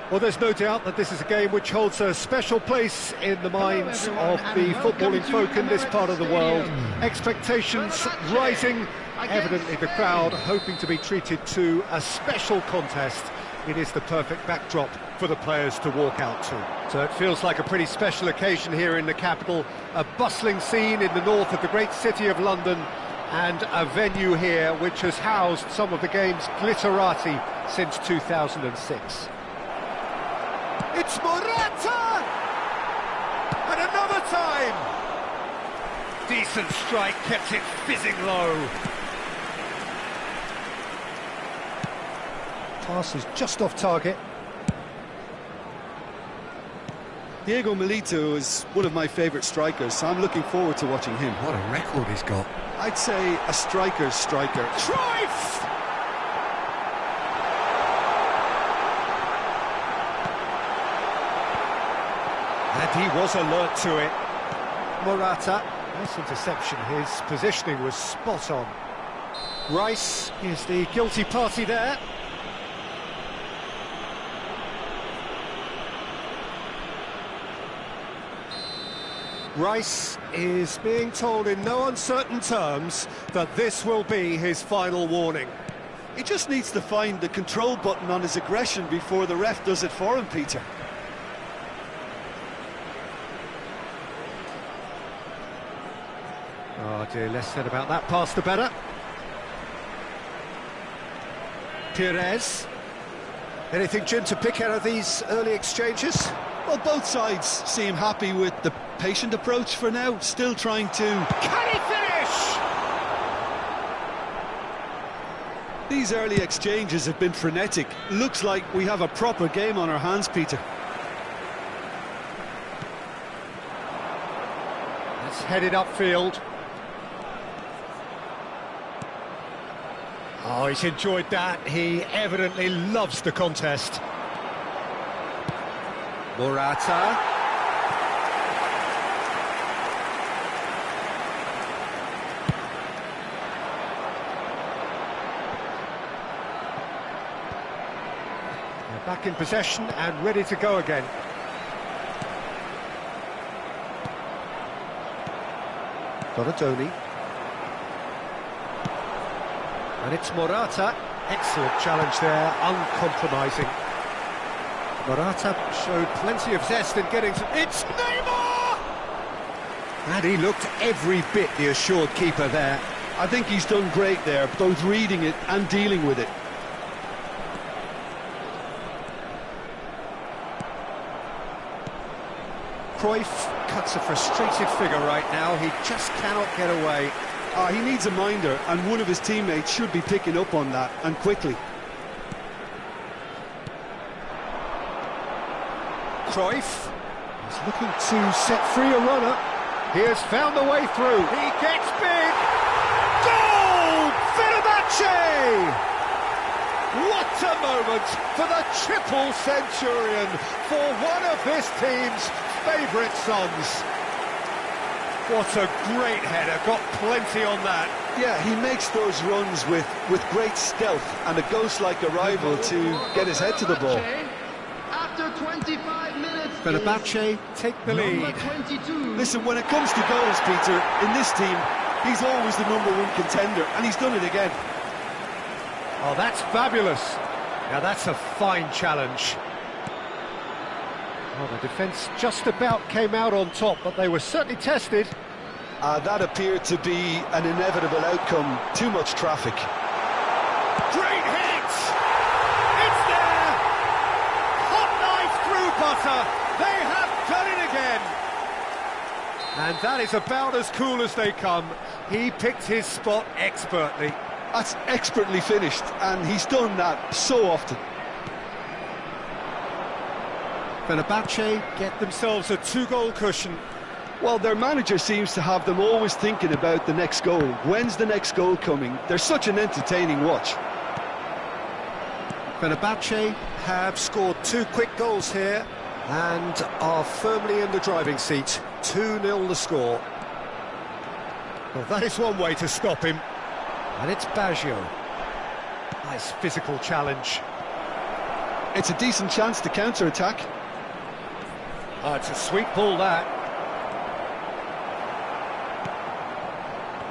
Well, there's no doubt that this is a game which holds a special place in the minds of the footballing folk in this part of the world. Expectations rising, evidently the crowd hoping to be treated to a special contest. It is the perfect backdrop for the players to walk out to. So it feels like a pretty special occasion here in the capital, a bustling scene in the north of the great city of London, and a venue here which has housed some of the game's glitterati since 2006. It's Morata! And another time! Decent strike, kept it fizzing low. Pass is just off target. Diego Milito is one of my favourite strikers, so I'm looking forward to watching him. What a record he's got. I'd say a striker's striker. Cruyff! And he was alert to it. Morata, nice interception, his positioning was spot on. Rice is the guilty party there. Rice is being told in no uncertain terms that this will be his final warning. He just needs to find the control button on his aggression before the ref does it for him, Peter. Oh dear, less said about that pass the better. Pires. Anything, Jim, to pick out of these early exchanges? Well, both sides seem happy with the patient approach for now, still trying to... Can he finish? These early exchanges have been frenetic. Looks like we have a proper game on our hands, Peter. It's headed upfield. Oh, he's enjoyed that. He evidently loves the contest. Morata. They're back in possession and ready to go again. Donadoni. And it's Morata. Excellent challenge there, uncompromising. Morata showed plenty of zest in getting to... It's Neymar! And he looked every bit the assured keeper there. I think he's done great there, both reading it and dealing with it. Cruyff cuts a frustrated figure right now. He just cannot get away. He needs a minder, and one of his teammates should be picking up on that, and quickly. Cruyff is looking to set free a runner. He has found the way through. He gets big. Goal! Fenerbahce! What a moment for the triple centurion, for one of this team's favourite sons. What a great header, got plenty on that. Yeah, he makes those runs with great stealth and a ghost-like arrival to get his head to the ball. After 25 minutes, Fenerbahce take the lead. 22. Listen, when it comes to goals, Peter, in this team, he's always the #1 contender, and he's done it again. Oh, that's fabulous. Now that's a fine challenge. Well, the defence just about came out on top, but they were certainly tested. That appeared to be an inevitable outcome. Too much traffic. Great hit! It's there! Hot knife through butter. They have done it again. And that is about as cool as they come. He picked his spot expertly. That's expertly finished, and he's done that so often. Fenerbahce get themselves a 2-goal cushion. Well, their manager seems to have them always thinking about the next goal. When's the next goal coming? They're such an entertaining watch. Fenerbahce have scored 2 quick goals here and are firmly in the driving seat. 2-0 the score. Well, that is one way to stop him. And it's Baggio. Nice physical challenge. It's a decent chance to counter-attack. Oh, it's a sweet ball, that.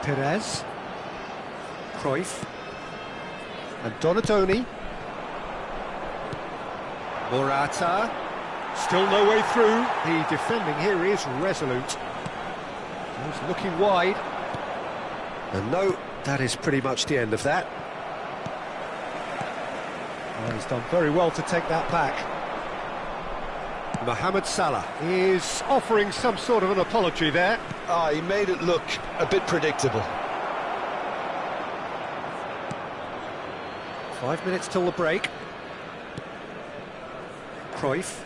Perez. Cruyff. And Donatoni. Morata. Still no way through. The defending here is resolute. He's looking wide. And no, that is pretty much the end of that. Oh, he's done very well to take that back. Mohamed Salah is offering some sort of an apology there. Ah, he made it look a bit predictable. 5 minutes till the break. Cruyff.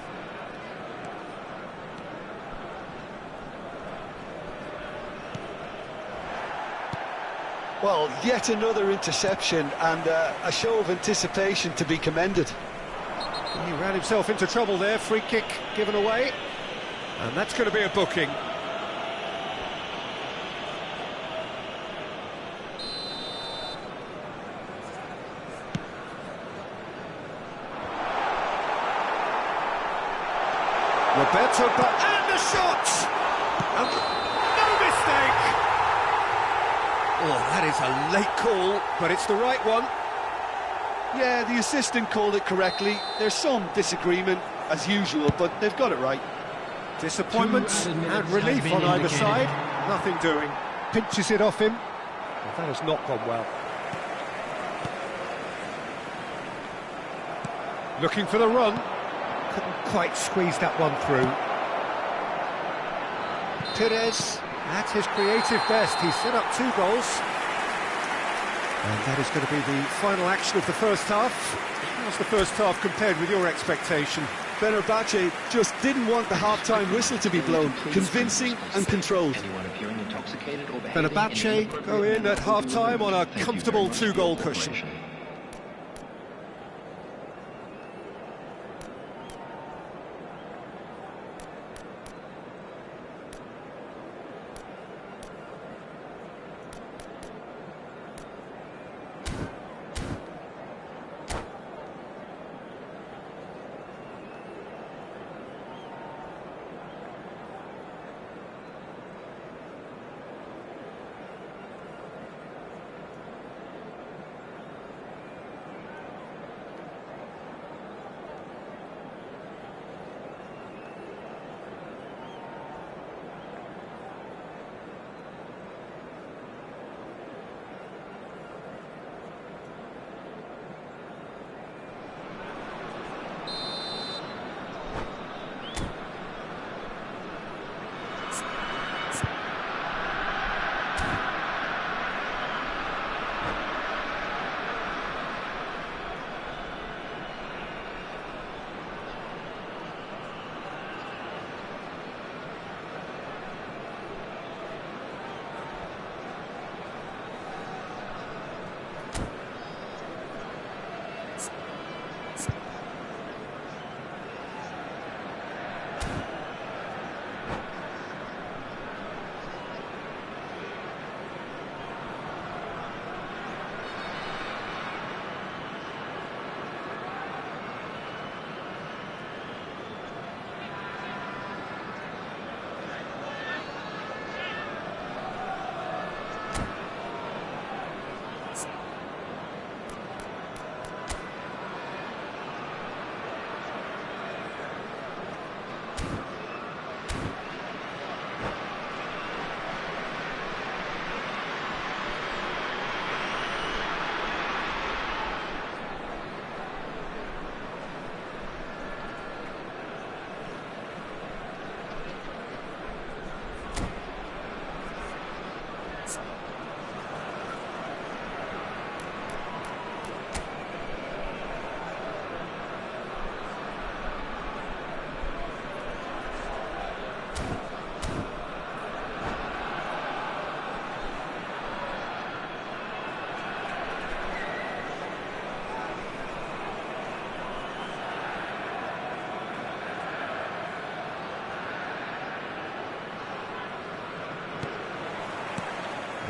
Well, yet another interception and a show of anticipation to be commended. He ran himself into trouble there, free kick given away. And that's going to be a booking. And the shot! And no mistake! Oh, that is a late call, but it's the right one. Yeah, the assistant called it correctly. There's some disagreement, as usual, but they've got it right. Disappointment and relief on either side. Nothing doing. Pinches it off him. Well, that has not gone well. Looking for the run. Couldn't quite squeeze that one through. Perez, at his creative best, he's set up 2 goals. And that is going to be the final action of the first half. How's the first half compared with your expectation? Fenerbahce just didn't want the half-time whistle to be blown. Convincing and controlled. Fenerbahce go in at half-time on a comfortable 2-goal cushion.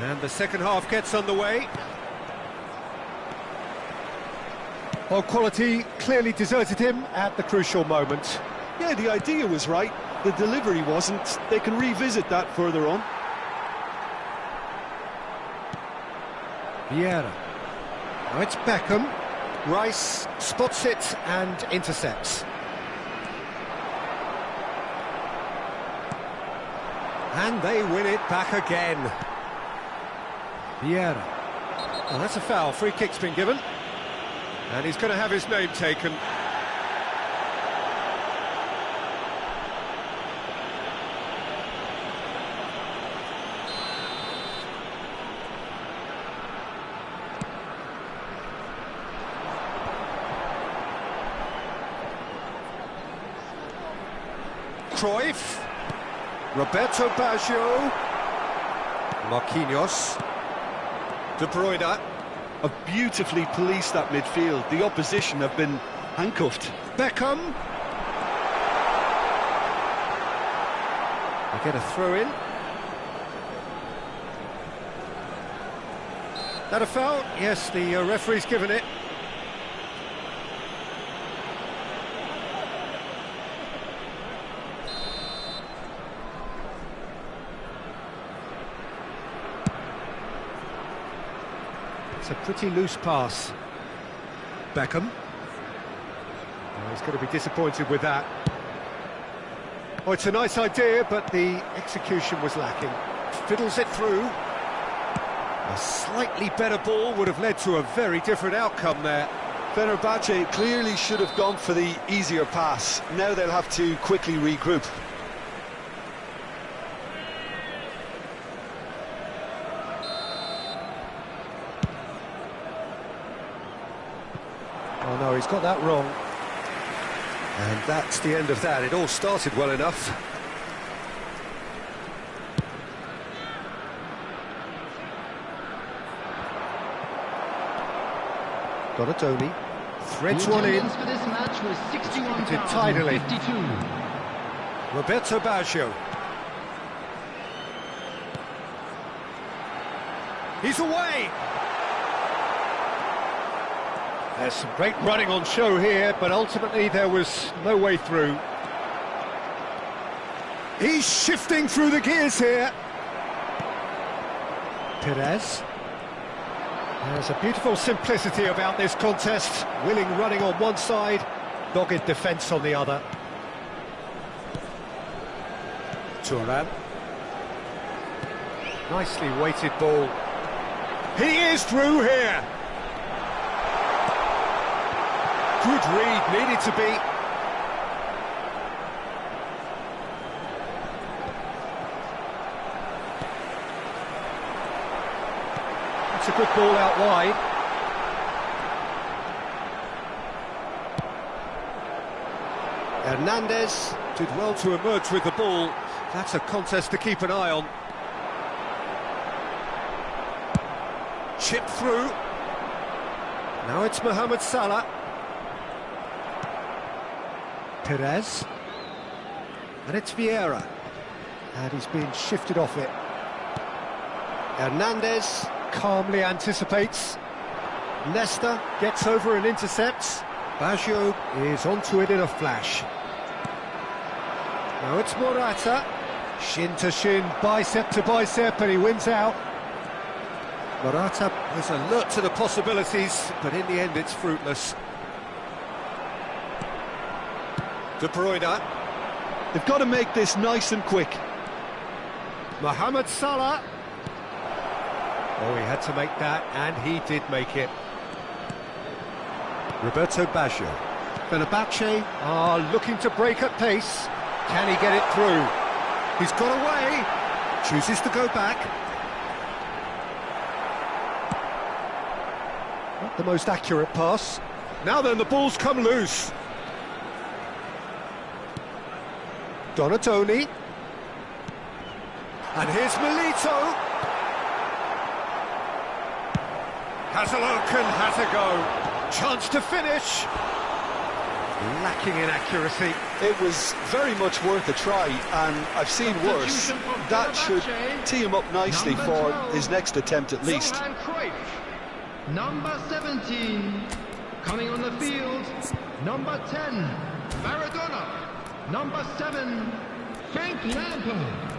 And the second half gets underway. Well, quality clearly deserted him at the crucial moment. Yeah, the idea was right, the delivery wasn't. They can revisit that further on. Vieira. Now it's Beckham. Rice spots it and intercepts. And they win it back again. Vieira. Well, that's a foul. Free kick's been given. And he's going to have his name taken. Cruyff, Roberto Baggio, Marquinhos, De Bruyne. Have beautifully policed that midfield. The opposition have been handcuffed. Beckham. They get a throw in. That a foul? Yes, the referee's given it. It's a pretty loose pass. Beckham. Oh, he's going to be disappointed with that. Oh, it's a nice idea, but the execution was lacking. Fiddles it through. A slightly better ball would have led to a very different outcome there. Fenerbahce clearly should have gone for the easier pass. Now they'll have to quickly regroup. Oh no, he's got that wrong. And that's the end of that. It all started well enough. Donatoni threads one in. For this match was Did tidily. 61,052. Roberto Baggio. He's away! There's some great running on show here, but ultimately there was no way through. He's shifting through the gears here. Perez. There's a beautiful simplicity about this contest. Willing running on one side, dogged defence on the other. Turan. Nicely weighted ball. He is through here. Good read, needed to be. That's a good ball out wide. Hernandez did well to emerge with the ball. That's a contest to keep an eye on. Chip through. Now it's Mohamed Salah. Perez. And it's Vieira. And he's being shifted off it. Hernandez calmly anticipates. Nesta gets over and intercepts. Baggio is onto it in a flash. Now it's Morata. Shin to shin, bicep to bicep, and he wins out. Morata is alert to the possibilities, but in the end it's fruitless. De Bruyne. They've got to make this nice and quick. Mohamed Salah. Oh, he had to make that, and he did make it. Roberto Baggio. Fenerbahce are looking to break at pace. Can he get it through? He's got away. Chooses to go back. Not the most accurate pass. Now then, the ball's come loose. Donatoni. And here's Milito. Has a look and has a go. Chance to finish. Lacking in accuracy. It was very much worth a try, and I've seen worse. That should tee him up nicely for his next attempt at least. Johan Cruyff, number 17. Coming on the field, number 10, Maradona. Number 7, Frank Lampard.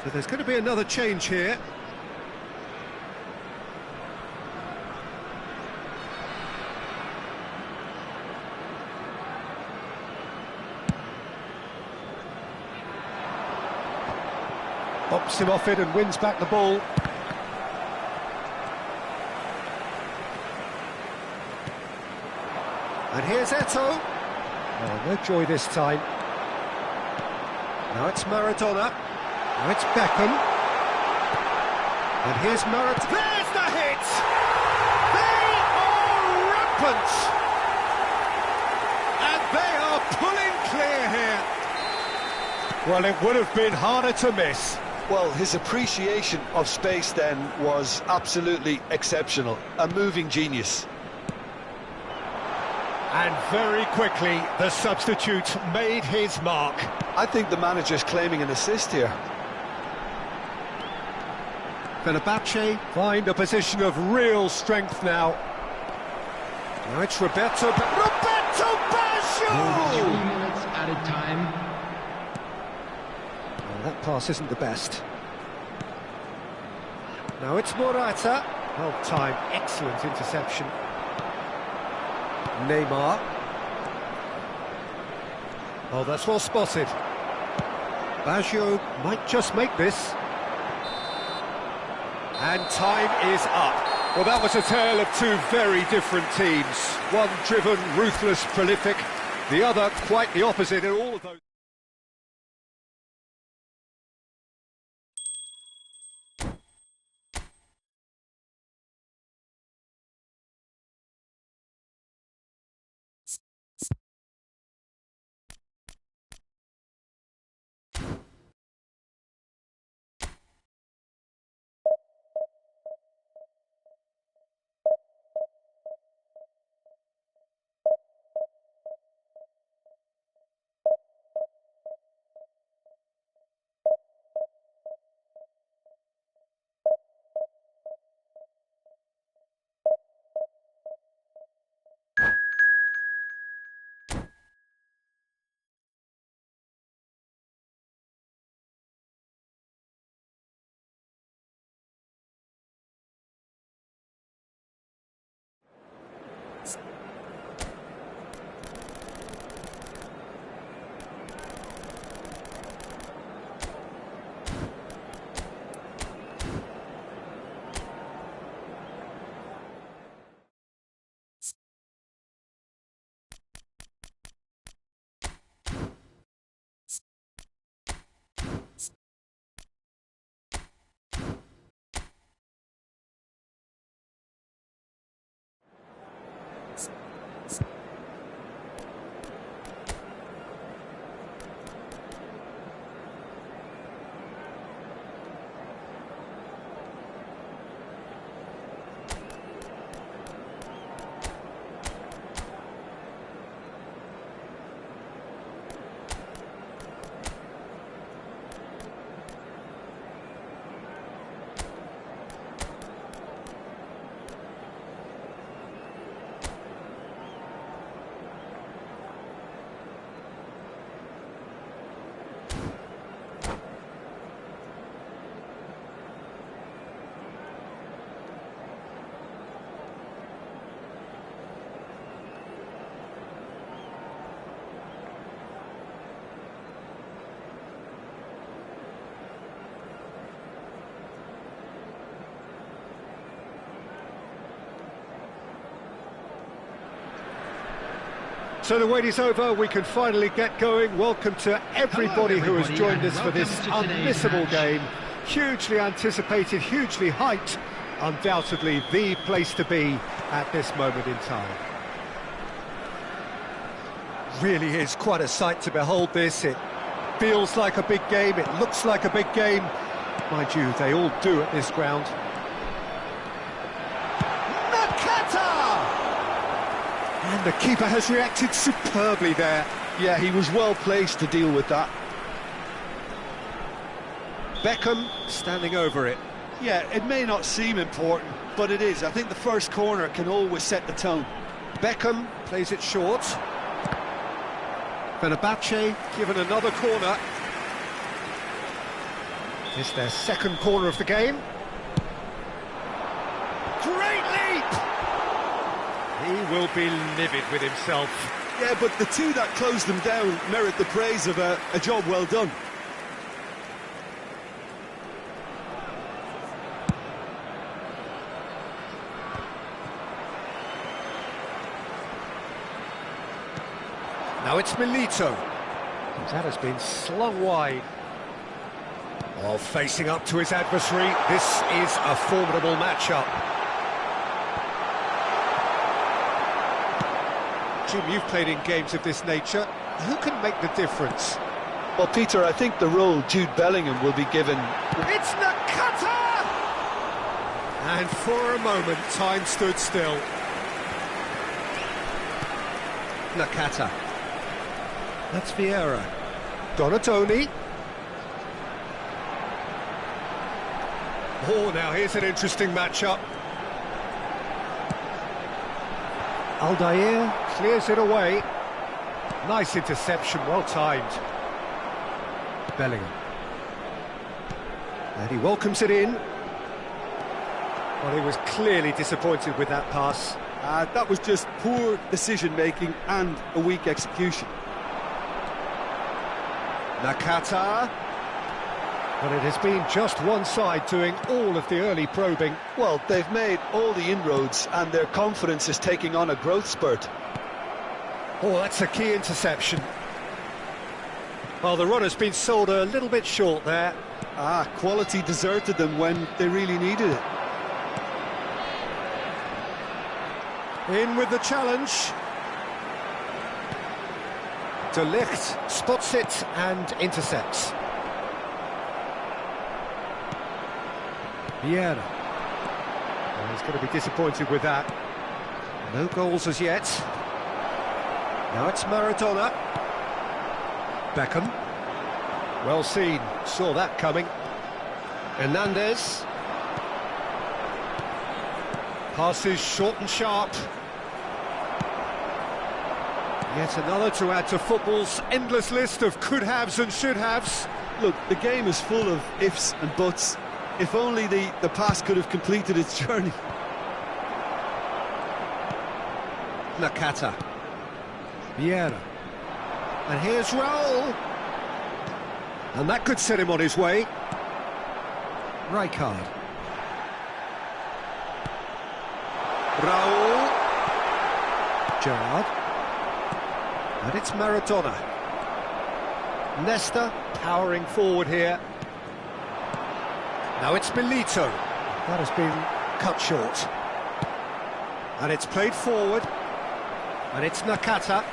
So there's going to be another change here. Bops him off it and wins back the ball. And here's Eto'o. Oh, no joy this time. Now it's Maradona. Now it's Beckham. And here's Maradona. There's the hit! They are rampant! And they are pulling clear here. Well, it would have been harder to miss. Well, his appreciation of space then was absolutely exceptional. A moving genius. And very quickly, the substitute made his mark. I think the manager's claiming an assist here. Fenerbahce find a position of real strength now. Now it's Roberto Baggio! 3 minutes added time. Well, that pass isn't the best. Now it's Morata. Well timed, excellent interception. Neymar. Oh, that's well spotted. Baggio might just make this. And time is up. Well, that was a tale of two very different teams. One driven, ruthless, prolific. The other quite the opposite in all of those. So the wait is over, we can finally get going. Welcome to everybody who has joined us for this unmissable game. Hugely anticipated, hugely hyped, undoubtedly the place to be at this moment in time. Really is quite a sight to behold this. It feels like a big game, it looks like a big game. Mind you, they all do at this ground. And the keeper has reacted superbly there. Yeah, he was well placed to deal with that. Beckham standing over it. Yeah, it may not seem important, but it is. I think the first corner can always set the tone. Beckham plays it short. Fenerbahce given another corner. It's their second corner of the game. Great leap! He will be livid with himself. Yeah, but the two that closed them down merit the praise of a job well done. Now it's Milito. That has been slung wide. While facing up to his adversary, this is a formidable matchup. Jim, you've played in games of this nature. Who can make the difference? Well, Peter, I think the role Jude Bellingham will be given... It's Nakata! And for a moment, time stood still. Nakata. That's Vieira. Donatoni. Oh, now here's an interesting matchup. Aldair clears it away. Nice interception, well timed. Bellingham. And he welcomes it in. Well, he was clearly disappointed with that pass. That was just poor decision-making and a weak execution. Nakata. But it has been just one side doing all of the early probing. Well, they've made all the inroads and their confidence is taking on a growth spurt. Oh, that's a key interception. Well, the run has been sold a little bit short there. Quality deserted them when they really needed it. In with the challenge. De Ligt spots it and intercepts. Vieira. Well, he's going to be disappointed with that. No goals as yet. Now it's Maradona. Beckham. Well seen, saw that coming. Hernandez. Passes short and sharp. Yet another to add to football's endless list of could-haves and should-haves. Look, the game is full of ifs and buts. If only the pass could have completed its journey. Nakata. Vieira. And here's Raul. And that could set him on his way. Rijkaard. Raul. Gerrard. And it's Maradona. Nesta powering forward here. Now it's Milito. That has been cut short. And it's played forward. And it's Nakata.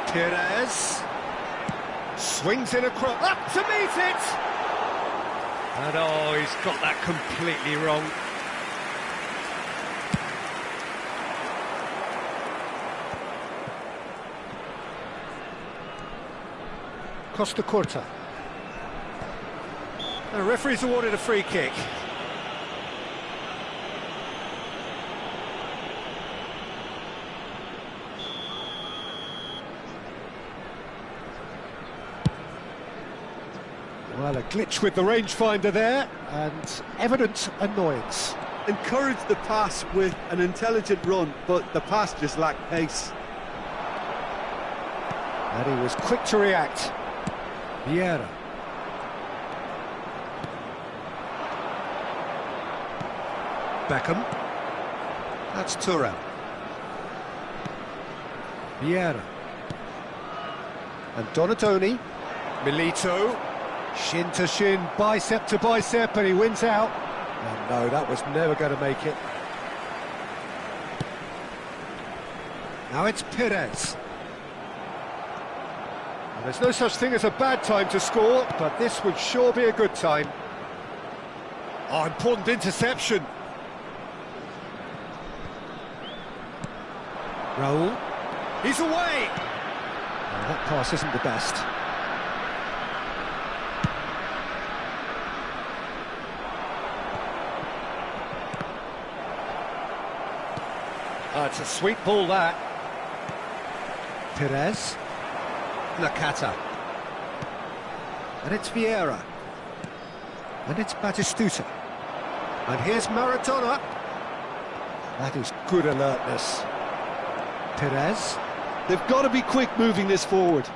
Perez. Swings in across. Up to meet it! And oh, he's got that completely wrong. Costa Curta. The referee's awarded a free kick. Well, a glitch with the rangefinder there, and evident annoyance. Encouraged the pass with an intelligent run, but the pass just lacked pace. And he was quick to react. Vieira. Beckham. That's Thuram. Vieira. And Donatoni. Milito. Shin to shin, bicep to bicep, and he wins out. Oh no, that was never going to make it. Now it's Perez. And there's no such thing as a bad time to score, but this would sure be a good time. Oh, important interception. Raul. He's away! Oh, that pass isn't the best. It's a sweet ball, that. Perez. Nakata. And it's Vieira. And it's Batistuta. And here's Maradona. That is good alertness. Perez. They've got to be quick moving this forward.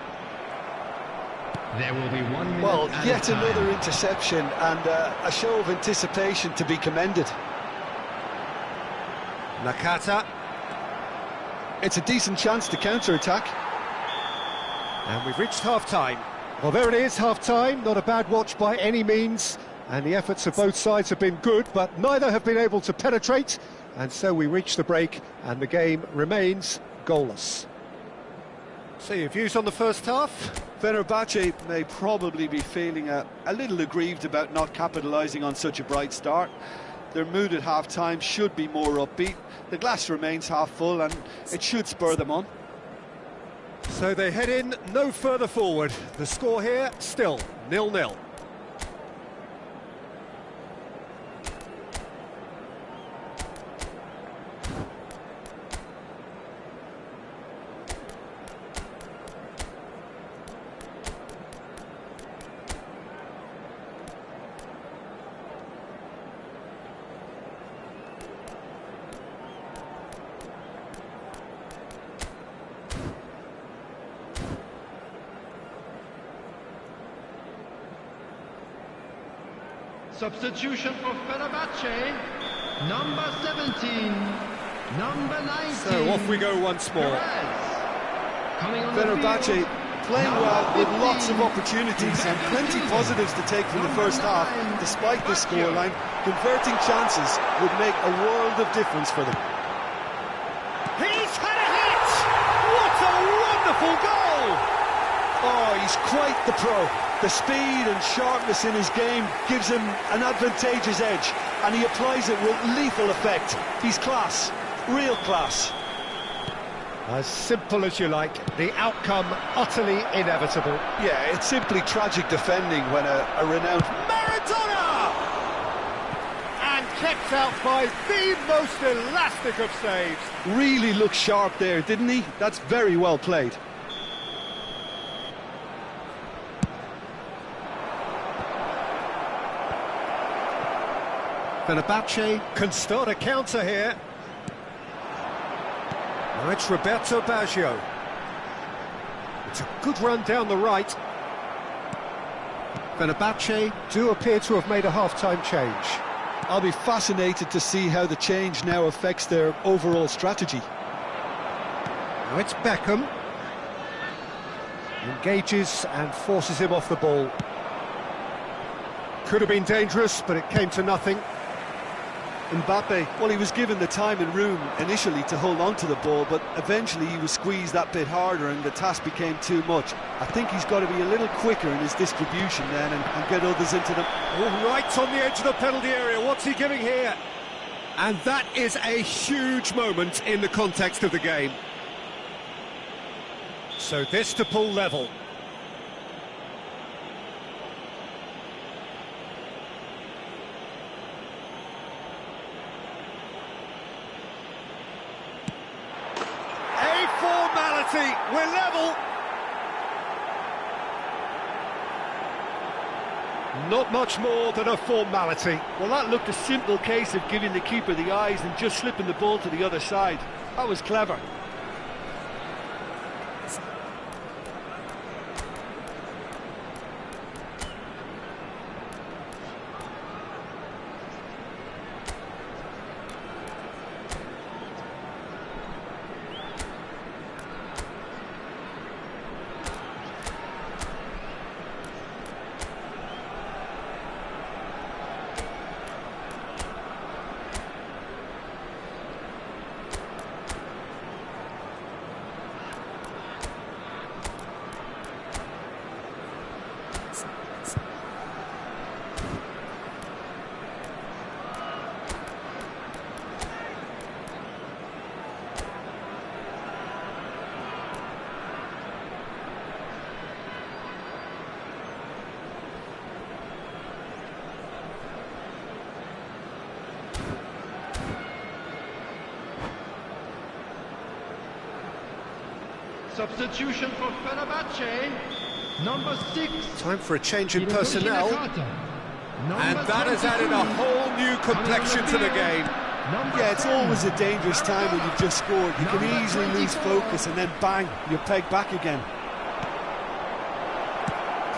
There will be 1 minute. Well, at yet a time. another interception and a show of anticipation to be commended. Nakata. It's a decent chance to counter-attack. And we've reached half-time. Well, there it is, half-time. Not a bad watch by any means. And the efforts of both sides have been good, but neither have been able to penetrate. And so we reach the break, and the game remains goalless. So your views on the first half? Fenerbahce may probably be feeling a little aggrieved about not capitalising on such a bright start. Their mood at half-time should be more upbeat. The glass remains half full and it should spur them on. So they head in no further forward. The score here, still 0-0. Substitution for Fenerbahce, number 17, number 19. So off we go once more. Perez. Coming on the Fenerbahce field, playing number well with 15, lots of opportunities and plenty positives to take from the first half. Despite the scoreline, converting chances would make a world of difference for them. He's had a hit! What a wonderful goal! Oh, he's quite the pro. The speed and sharpness in his game gives him an advantageous edge, and he applies it with lethal effect. He's class, real class. As simple as you like, the outcome utterly inevitable. Yeah, it's simply tragic defending when a renowned... Maradona! And kept out by the most elastic of saves. Really looked sharp there, didn't he? That's very well played. Fenerbahce can start a counter here. Now it's Roberto Baggio. It's a good run down the right. Fenerbahce do appear to have made a half-time change. I'll be fascinated to see how the change now affects their overall strategy. Now it's Beckham. Engages and forces him off the ball. Could have been dangerous, but it came to nothing. Mbappe, well, he was given the time and room initially to hold on to the ball, but eventually he was squeezed that bit harder and the task became too much. I think he's got to be a little quicker in his distribution then and get others into them. Oh, right on the edge of the penalty area. What's he giving here? And that is a huge moment in the context of the game. So this to pull level. Formality, we're level. Not much more than a formality. Well, that looked a simple case of giving the keeper the eyes and just slipping the ball to the other side. That was clever. Substitution for Fenerbahce. Number 6. Time for a change in personnel. And that has added a whole new complexion to the game. Yeah, it's always a dangerous time when you've just scored. You can easily lose focus and then bang, you're pegged back again.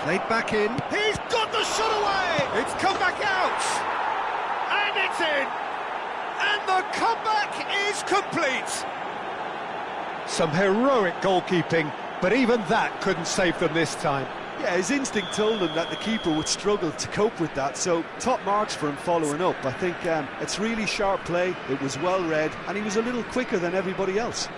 Played back in. He's got the shot away! It's come back out! And it's in! And the comeback is complete! Some heroic goalkeeping, but even that couldn't save them this time. Yeah, his instinct told him that the keeper would struggle to cope with that, so top marks for him following up. I think it's really sharp play, it was well read, and he was a little quicker than everybody else.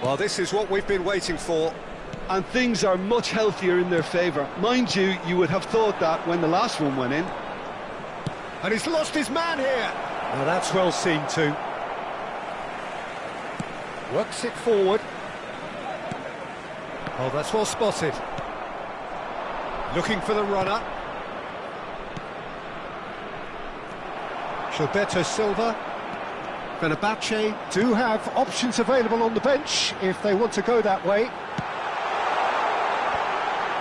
Well, this is what we've been waiting for. And things are much healthier in their favour. Mind you, you would have thought that when the last one went in. And he's lost his man here. Now that's well seen too. Works it forward. Oh, that's well spotted. Looking for the runner. Gilberto Silva. Fenerbahce do have options available on the bench if they want to go that way.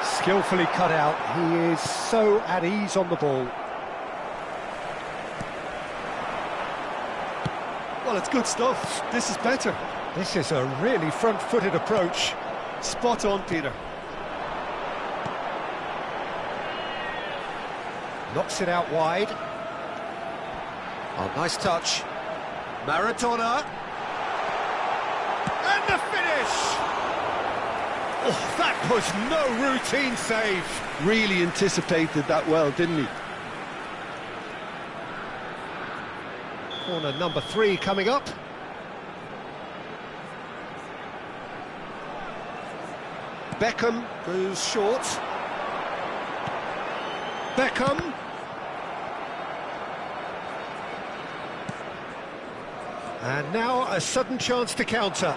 Skillfully cut out. He is so at ease on the ball. Well, it's good stuff. This is better. This is a really front-footed approach. Spot on, Peter. Knocks it out wide. Oh, nice touch. Maradona. And the finish! Oh, that was no routine save. Really anticipated that well, didn't he? Corner number 3 coming up. Beckham goes short. Beckham. And now a sudden chance to counter.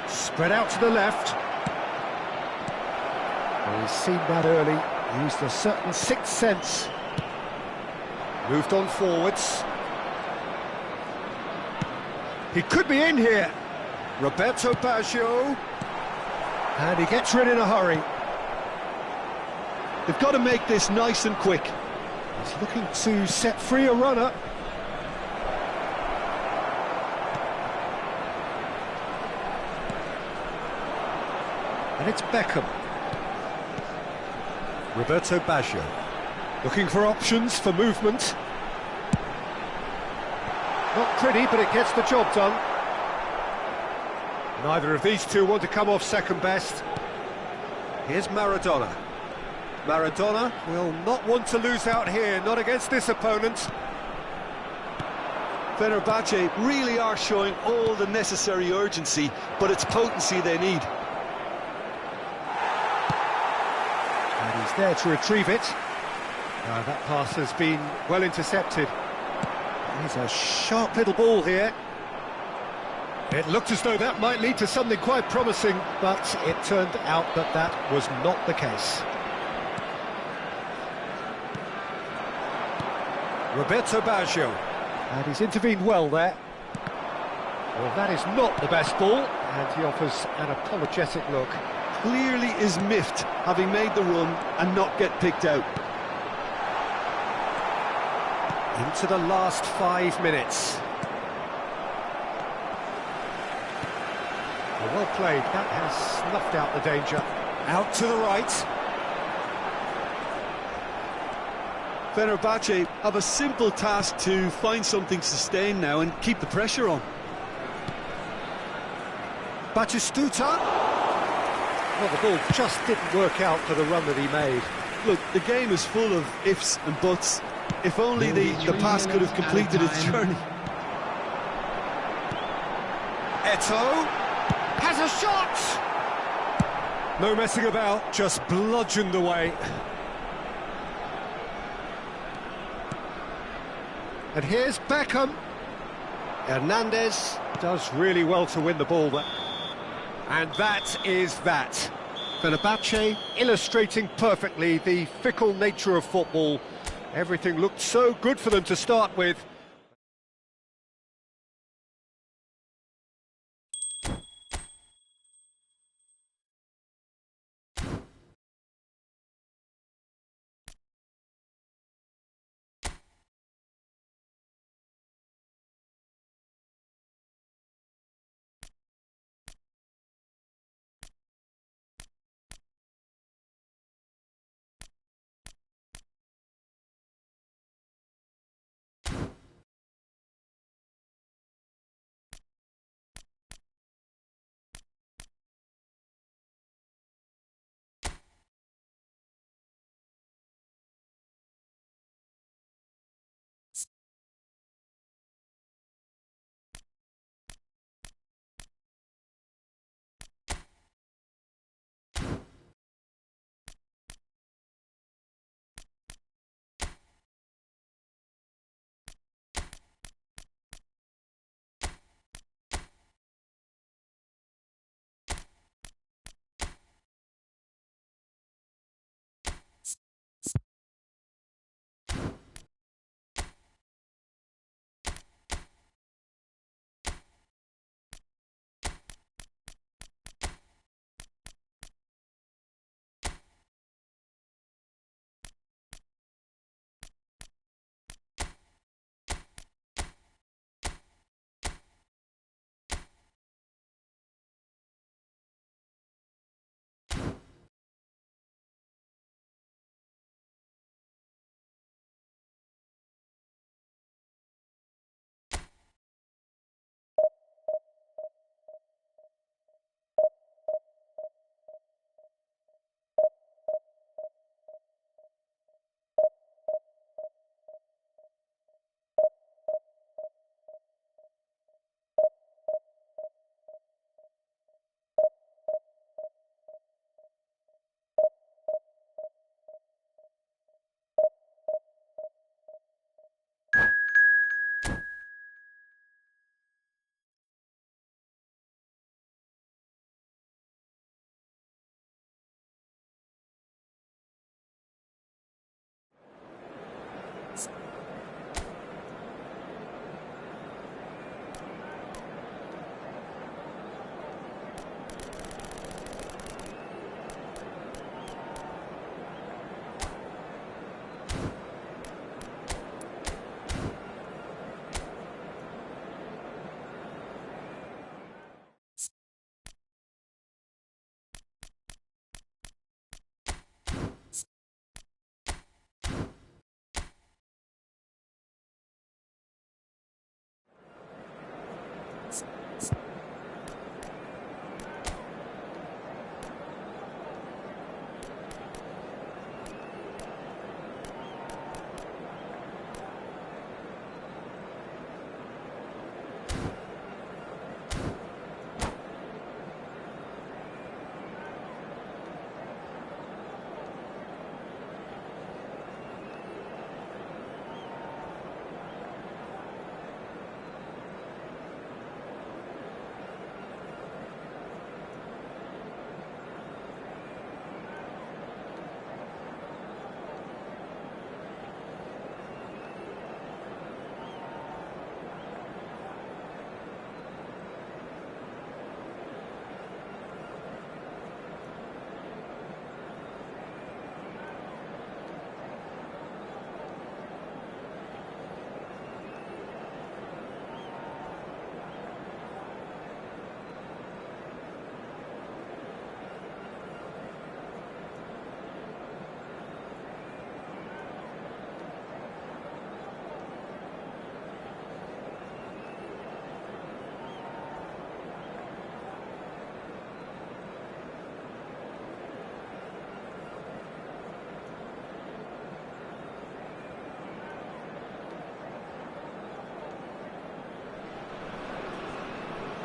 Spread out to the left. Well, he's seen that early, used a certain sixth sense. Moved on forwards. He could be in here. Roberto Baggio. And he gets rid in a hurry. They've got to make this nice and quick. He's looking to set free a runner. And it's Beckham. Roberto Baggio. Looking for options for movement. Not pretty, but it gets the job done. Neither of these two want to come off second best. Here's Maradona. Maradona will not want to lose out here, not against this opponent. Fenerbahce really are showing all the necessary urgency, but it's potency they need. And he's there to retrieve it. That pass has been well intercepted. He's a sharp little ball here. It looked as though that might lead to something quite promising, but it turned out that that was not the case. Roberto Baggio. And he's intervened well there. Well, that is not the best ball, and he offers an apologetic look. Clearly is miffed, having made the run and not get picked out. Into the last 5 minutes. Well played, that has snuffed out the danger. Out to the right. Fenerbahce have a simple task to find something sustained now and keep the pressure on. Batistuta. Well, the ball just didn't work out for the run that he made. Look, the game is full of ifs and buts. If only the pass could have completed its journey. Eto'o has a shot! No messing about, just bludgeoned away. And here's Beckham. Hernandez does really well to win the ball, but... And that is that. Fenerbahce illustrating perfectly the fickle nature of football. Everything looked so good for them to start with.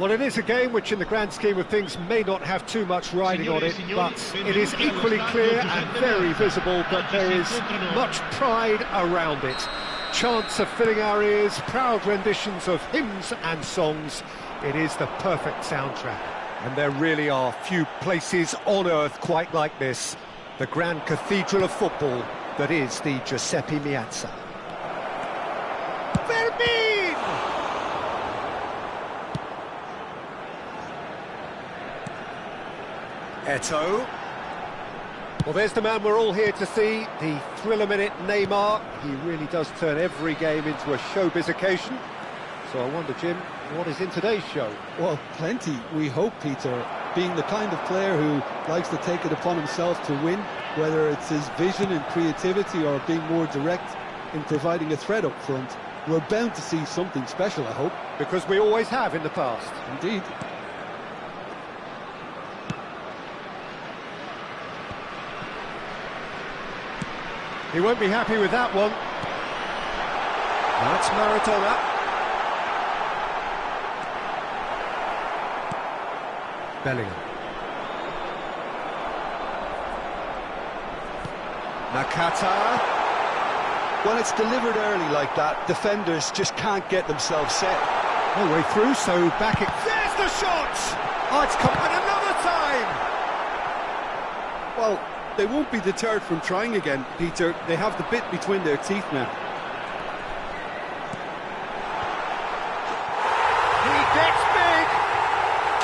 Well, it is a game which in the grand scheme of things may not have too much riding on it, but it is equally clear and very visible that there is much pride around it. Chants are filling our ears, proud renditions of hymns and songs. It is the perfect soundtrack. And there really are few places on earth quite like this. The grand cathedral of football that is the Giuseppe Meazza. Vermin! Eto'o. Well, there's the man we're all here to see, the thriller-minute Neymar. He really does turn every game into a showbiz occasion. So I wonder, Jim, what is in today's show? Well, plenty, we hope, Peter. Being the kind of player who likes to take it upon himself to win, whether it's his vision and creativity or being more direct in providing a threat up front, we're bound to see something special, I hope. Because we always have in the past. Indeed. He won't be happy with that one. That's Maradona. Bellingham. Nakata. When it's delivered early like that, defenders just can't get themselves set. No way through, so back it... There's the shot! Oh, it's come at another time! Well, they won't be deterred from trying again, Peter. They have the bit between their teeth now. He gets big!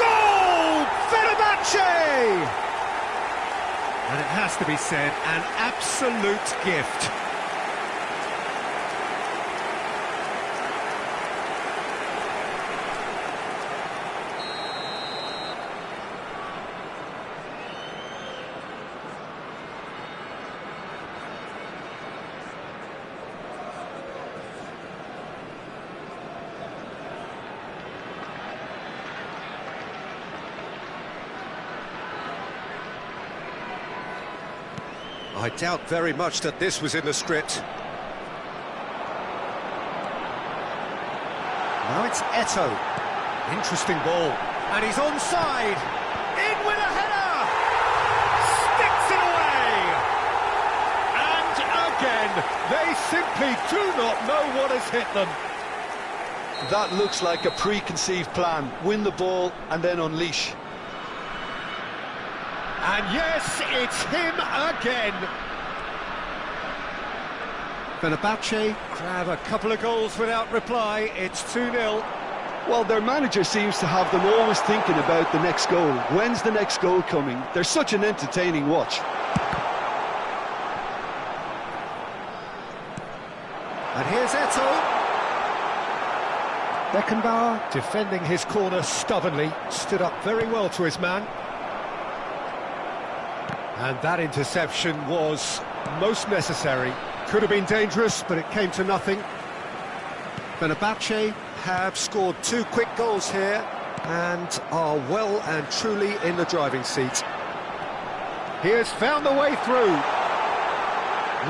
Goal! Fenerbahce! And it has to be said, an absolute gift. I doubt very much that this was in the script. Now it's Eto'o. Interesting ball. And he's onside. In with a header! Sticks it away! And again, they simply do not know what has hit them. That looks like a preconceived plan. Win the ball and then unleash. And yes, it's him again. Fenerbahce grab a couple of goals without reply. It's 2-0. Well, their manager seems to have them always thinking about the next goal. When's the next goal coming? They're such an entertaining watch. And here's Eto'o. Beckenbauer defending his corner stubbornly. Stood up very well to his man. And that interception was most necessary. Could have been dangerous, but it came to nothing. Fenerbahce have scored 2 quick goals here and are well and truly in the driving seat. He has found the way through.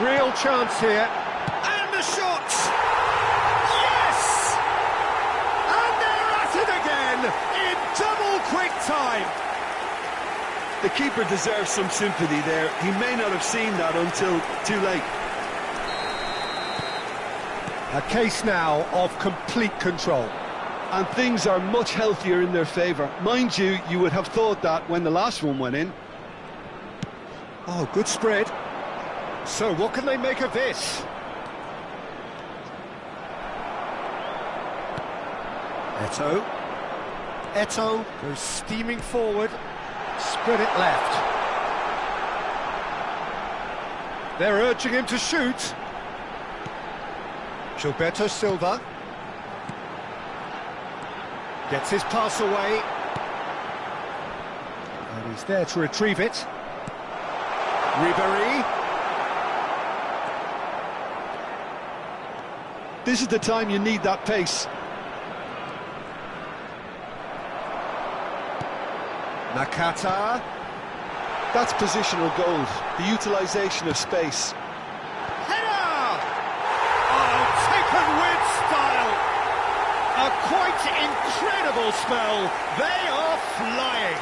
Real chance here. And the shot! Yes! And they're at it again in double quick time. The keeper deserves some sympathy there. He may not have seen that until too late. A case now of complete control. And things are much healthier in their favour. Mind you, you would have thought that when the last one went in. Oh, good spread. So what can they make of this? Eto'o. Eto'o goes steaming forward. Spread it left. They're urging him to shoot. Gilberto Silva gets his pass away. And he's there to retrieve it. Ribéry. This is the time you need that pace. Nakata. That's positional goals, the utilisation of space. Header! Oh, taken with style! A quite incredible spell. They are flying.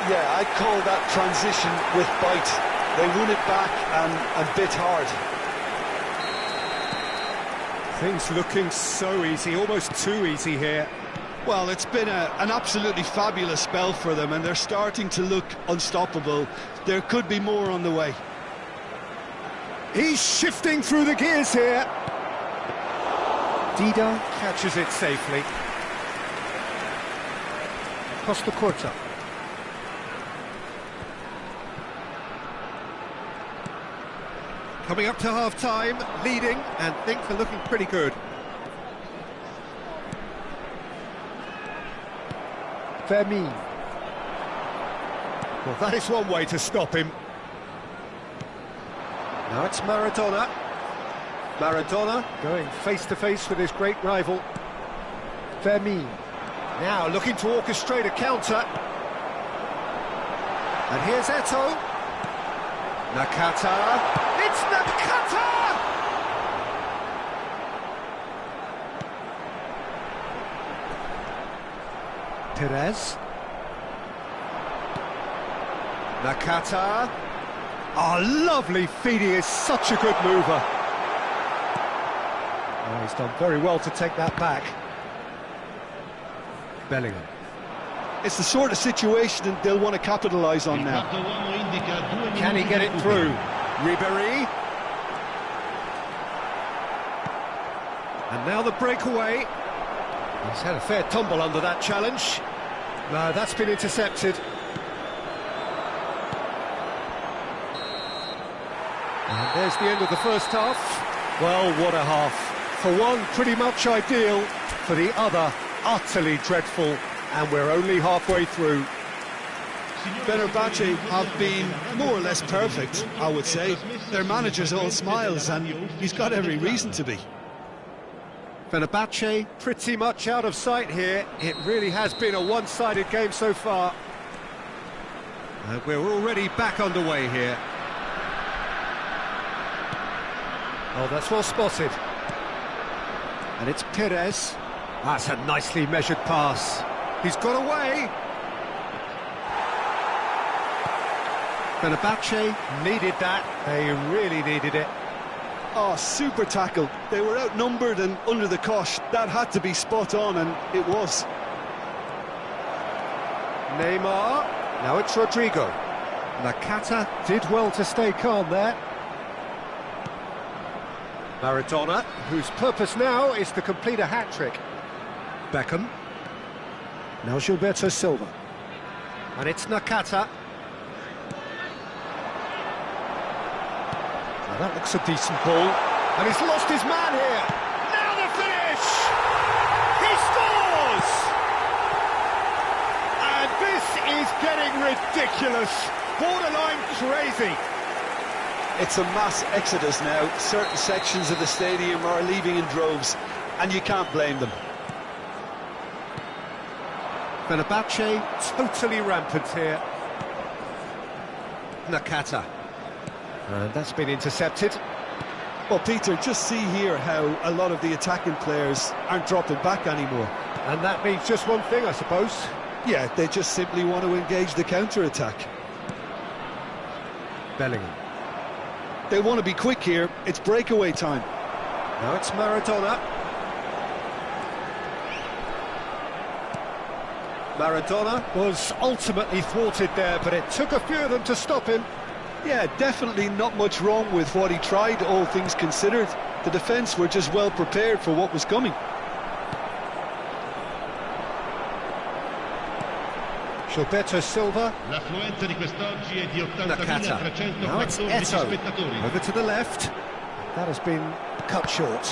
Yeah, I'd call that transition with bite. They won it back and bit hard. Things looking so easy, almost too easy here. Well, it's been an absolutely fabulous spell for them, and they're starting to look unstoppable. There could be more on the way. He's shifting through the gears here. Dida catches it safely. Costa Corta. Coming up to half-time, leading, and things are looking pretty good. Fermin. Well, that is one way to stop him. Now it's Maradona. Maradona going face-to-face with his great rival. Fermin. Now looking to orchestrate a counter. And here's Eto'o. Nakata. It's Nakata! Perez. Nakata. Oh, lovely feed. He is such a good mover. Oh, he's done very well to take that back. Bellingham. It's the sort of situation that they'll want to capitalise on now. Can he get it through? Ribéry. And now the breakaway. He's had a fair tumble under that challenge. No, that's been intercepted. And there's the end of the first half. Well, what a half. For one, pretty much ideal. For the other, utterly dreadful. And we're only halfway through. Fenerbahce have been more or less perfect, I would say. Their manager's all smiles, and he's got every reason to be. Fenerbahce pretty much out of sight here. It really has been a one-sided game so far. And we're already back underway here. Oh, that's well spotted. And it's Perez. That's a nicely measured pass. He's got away. Fenerbahce needed that. They really needed it. Oh, super tackle. They were outnumbered and under the cosh. That had to be spot on, and it was. Neymar. Now it's Rodrigo. Nakata did well to stay calm there. Maradona, whose purpose now is to complete a hat-trick. Beckham. Now Gilberto Silva. And it's Nakata. Now that looks a decent ball. And he's lost his man here. Now the finish! He scores! And this is getting ridiculous. Borderline crazy. It's a mass exodus now. Certain sections of the stadium are leaving in droves, and you can't blame them. Fenerbahce totally rampant here. Nakata. And that's been intercepted. Well, Peter, just see here how a lot of the attacking players aren't dropping back anymore. And that means just one thing, I suppose. Yeah, they just simply want to engage the counter-attack. Bellingham. They want to be quick here. It's breakaway time. Now it's Maradona. Maradona was ultimately thwarted there, but it took a few of them to stop him. Yeah, definitely not much wrong with what he tried, all things considered. The defence were just well prepared for what was coming. Gilberto Silva. Nakata. Now it's Eto'o. Over to the left. That has been cut short.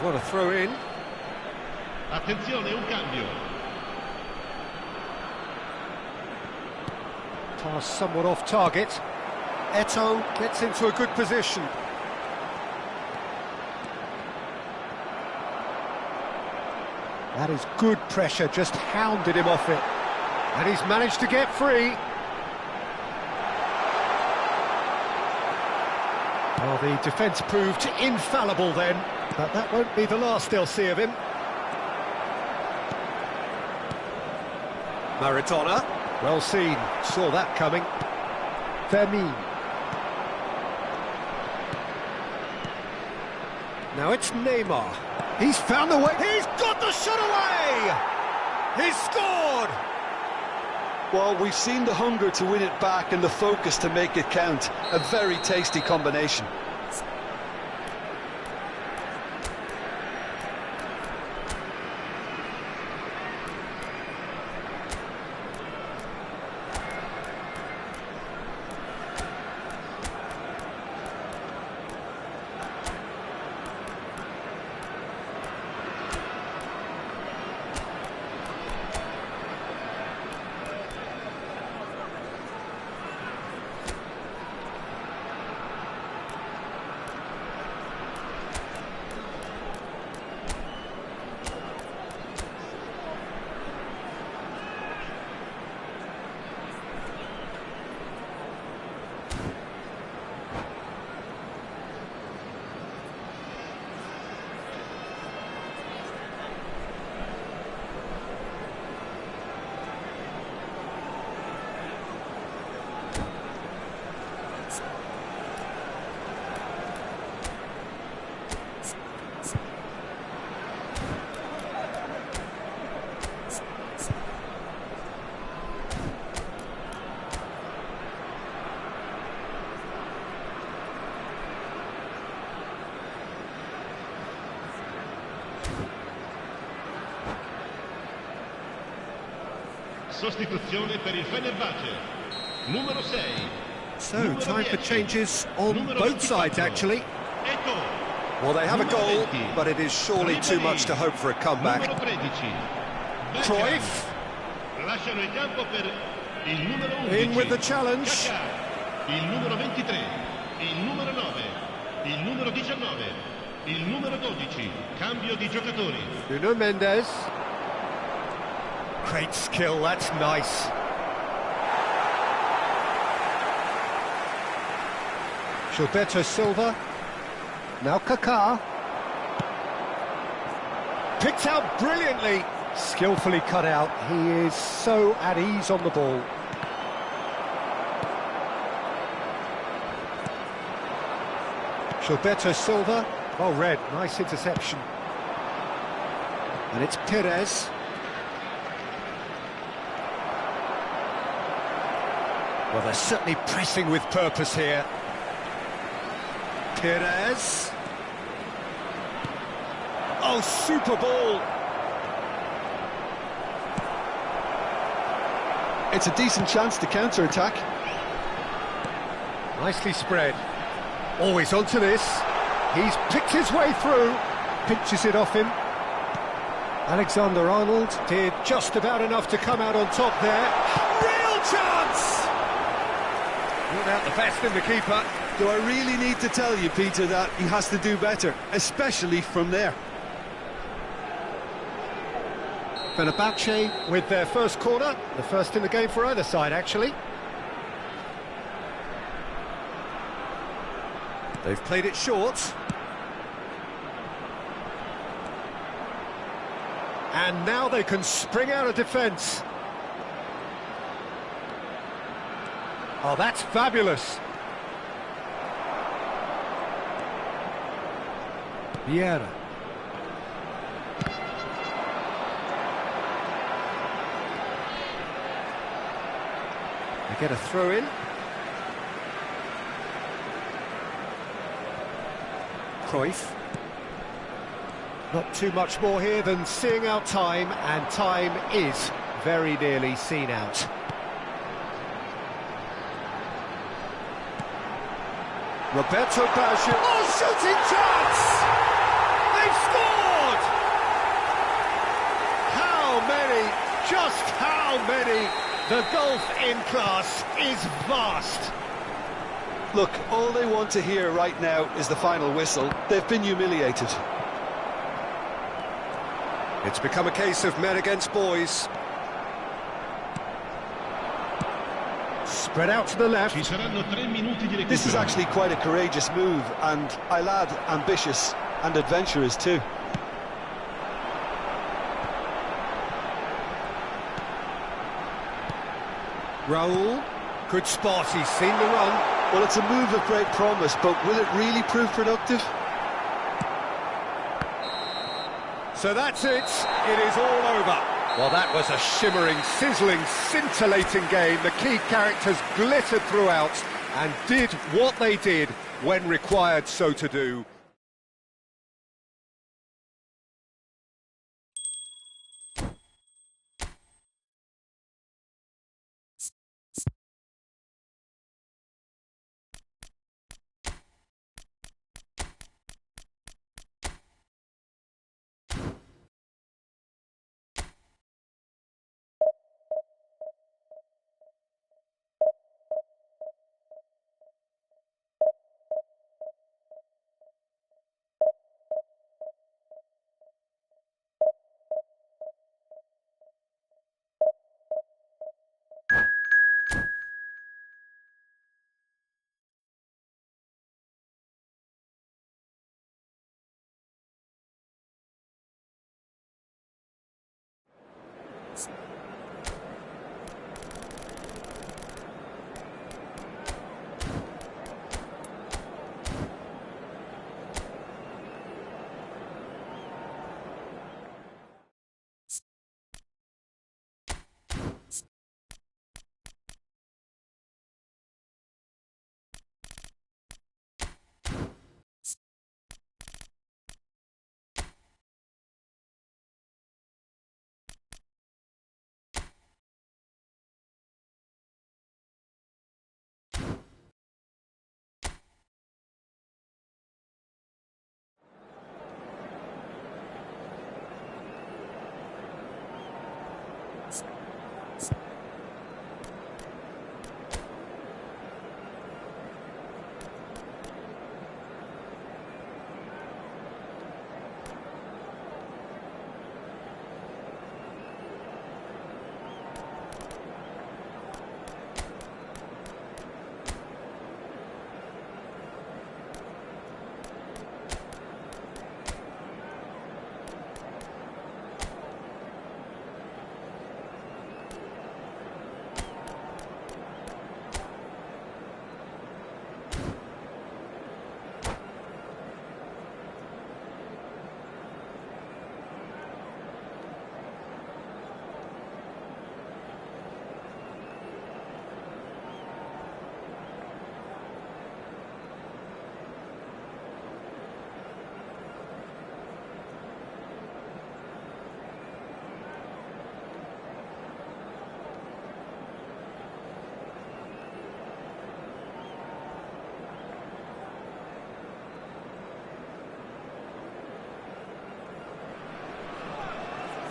What a throw in. Attenzione, un cambio. Pass somewhat off target. Eto'o gets into a good position. That is good pressure, just hounded him off it. And he's managed to get free. Oh, the defence proved infallible then. But that won't be the last they'll see of him. Maradona. Well seen, saw that coming. Fermin. Now it's Neymar. He's found the way. He's got the shot away! He's scored! Well, we've seen the hunger to win it back and the focus to make it count. A very tasty combination. Sostituzione per il Fenerbahce. Numero 6. So, time for changes on both sides, actually. Well, they have a goal, but it is surely too much to hope for a comeback. Cruyff. Lasciano il campo per il numero 11. In with the challenge. Il numero 23, il numero 9, il numero 19, il numero 12. Cambio di giocatori. Nuno Mendes. Great skill, that's nice. Gilberto Silva. Now Kaká. Picked out brilliantly. Skillfully cut out. He is so at ease on the ball. Gilberto Silva. Well read, nice interception. And it's Perez. Well, they're certainly pressing with purpose here. Perez. Oh, super ball. It's a decent chance to counter-attack. Nicely spread. Always onto this. He's picked his way through. Pinches it off him. Alexander-Arnold did just about enough to come out on top there. Real chance! Not out the best in the keeper. Do I really need to tell you, Peter, that he has to do better, especially from there? Fenerbahce with their first corner, the first in the game for either side, actually. They've played it short. And now they can spring out of defence. Oh, that's fabulous. Vieira. They get a throw in. Cruyff. Not too much more here than seeing out time, and time is very nearly seen out. Roberto Baggio. Oh, shooting chance! They've scored! How many? Just how many? The gulf in class is vast. Look, all they want to hear right now is the final whistle. They've been humiliated. It's become a case of men against boys. Spread out to the left. This is actually quite a courageous move, and I'll add, ambitious. And adventurous too. Raul, good spot, he's seen the run. Well, it's a move of great promise, but will it really prove productive? So that's it, it is all over. Well, that was a shimmering, sizzling, scintillating game. The key characters glittered throughout and did what they did when required so to do.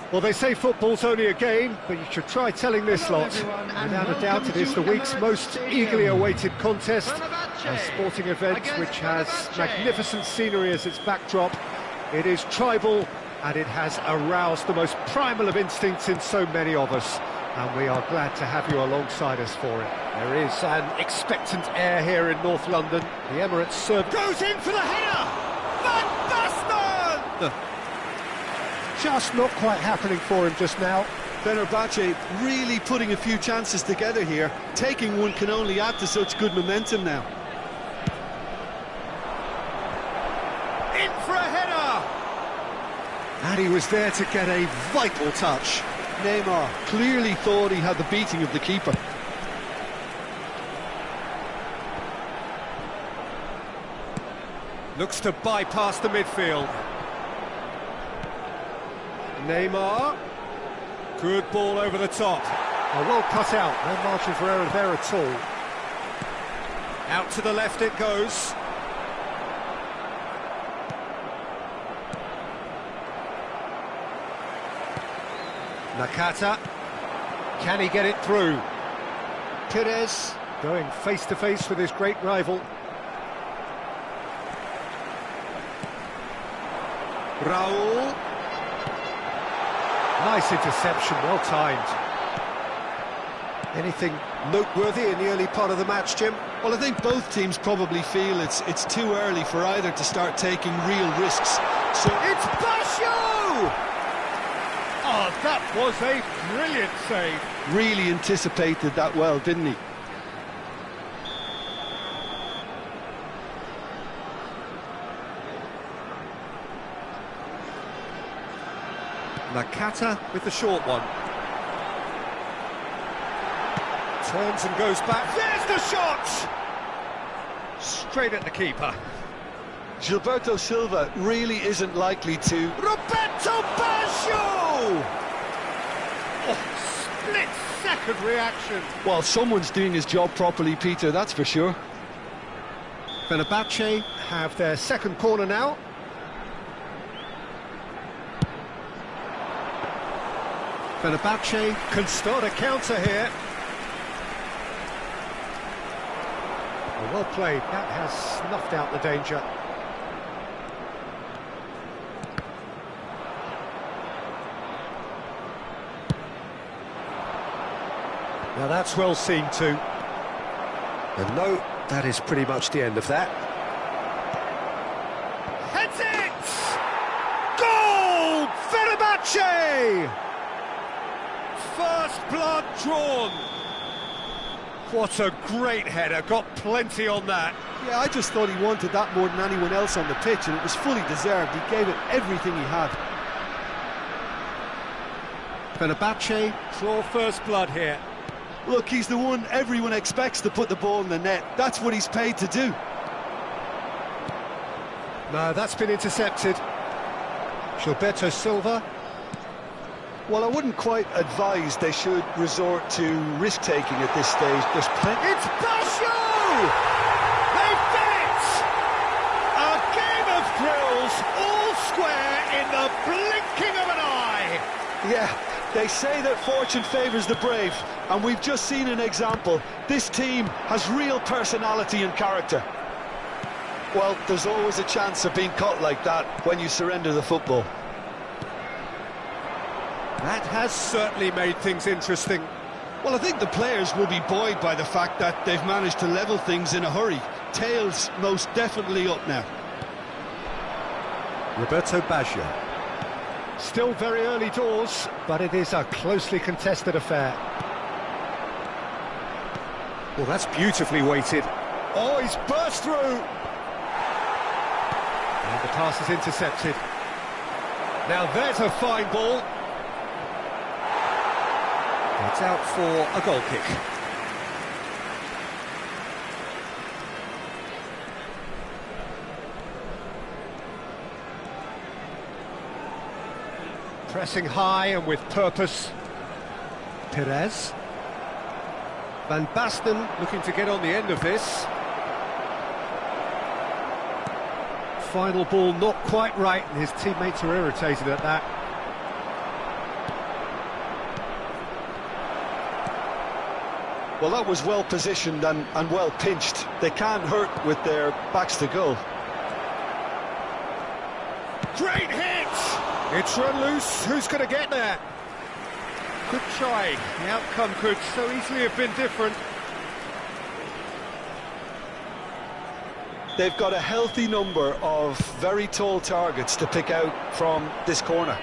Well, they say football's only a game, but you should try telling this lot. Without a doubt, it is the week's most eagerly awaited contest, a sporting event which has magnificent scenery as its backdrop. It is tribal, and it has aroused the most primal of instincts in so many of us, and we are glad to have you alongside us for it. There is an expectant air here in North London. The Emirates serve goes in for the header! Van Basten! Just not quite happening for him just now. Fenerbahce really putting a few chances together here. Taking one can only add to such good momentum now. In for a header! And he was there to get a vital touch. Neymar clearly thought he had the beating of the keeper. Looks to bypass the midfield. Neymar, good ball over the top. Oh, well cut out, no margin for error there at all. Out to the left it goes. Nakata, can he get it through? Pires going face to face with his great rival. Raul. Nice interception, well timed. Anything noteworthy in the early part of the match, Jim? Well, I think both teams probably feel it's too early for either to start taking real risks. So It's Basho! Oh, that was a brilliant save. really anticipated that well, didn't he? Nakata with the short one. Turns and goes back. There's the shot! Straight at the keeper. Gilberto Silva really isn't likely to... Roberto Baggio! Oh, split-second reaction. Well, someone's doing his job properly, Peter, that's for sure. Fenerbahce have their second corner now. Fenerbahce can start a counter here. Well played, that has snuffed out the danger. Now that's well seen too. And no, that is pretty much the end of that. Heads it! Goal! Fenerbahce! First blood drawn. What a great header, got plenty on that. Yeah, I just thought he wanted that more than anyone else on the pitch, and it was fully deserved. He gave it everything he had. Fenerbahce draw first blood here. Look, he's the one everyone expects to put the ball in the net. That's what he's paid to do. No, that's been intercepted. Gilberto Silva. Well, I wouldn't quite advise they should resort to risk-taking at this stage. There's plenty... It's Basho! They've done it! A game of thrills, all square in the blinking of an eye. Yeah, they say that fortune favours the brave, and we've just seen an example. This team has real personality and character. Well, there's always a chance of being caught like that when you surrender the football. That has certainly made things interesting. Well, I think the players will be buoyed by the fact that they've managed to level things in a hurry. Tails most definitely up now. Roberto Baggio. Still very early doors, but it is a closely contested affair. Well, that's beautifully weighted. Oh, he's burst through! And the pass is intercepted. Now there's a fine ball. It's out for a goal kick. Pressing high and with purpose. Perez. Van Basten looking to get on the end of this. Final ball not quite right, and his teammates are irritated at that. Well, that was well positioned and well pinched. They can't hurt with their backs to goal. Great hit! It's run loose. Who's going to get there? Good try. The outcome could so easily have been different. They've got a healthy number of very tall targets to pick out from this corner.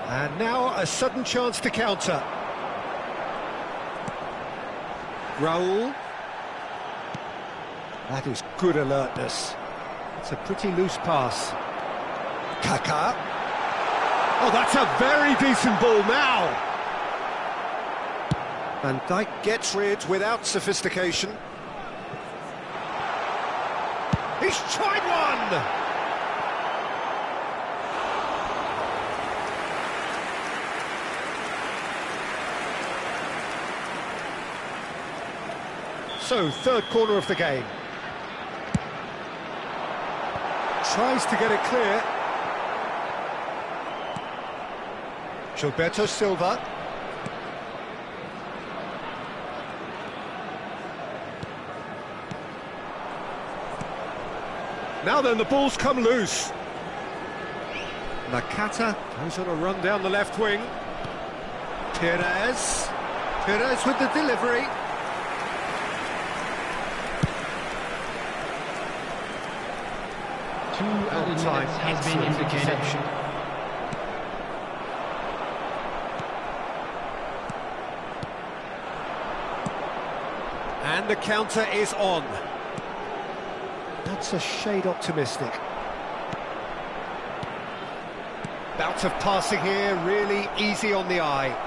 And now a sudden chance to counter. Raul. That is good alertness. It's a pretty loose pass. Kaká. Oh, that's a very decent ball now. Van Dijk gets rid without sophistication. He's tried one! So, third corner of the game. Tries to get it clear. Gilberto Silva. Now then, the ball's come loose. Nakata goes on a run down the left wing. Perez. Perez with the delivery. Two added Time, minutes has been excellent indicated. interception. And the counter is on. That's a shade optimistic. Bout of passing here, really easy on the eye.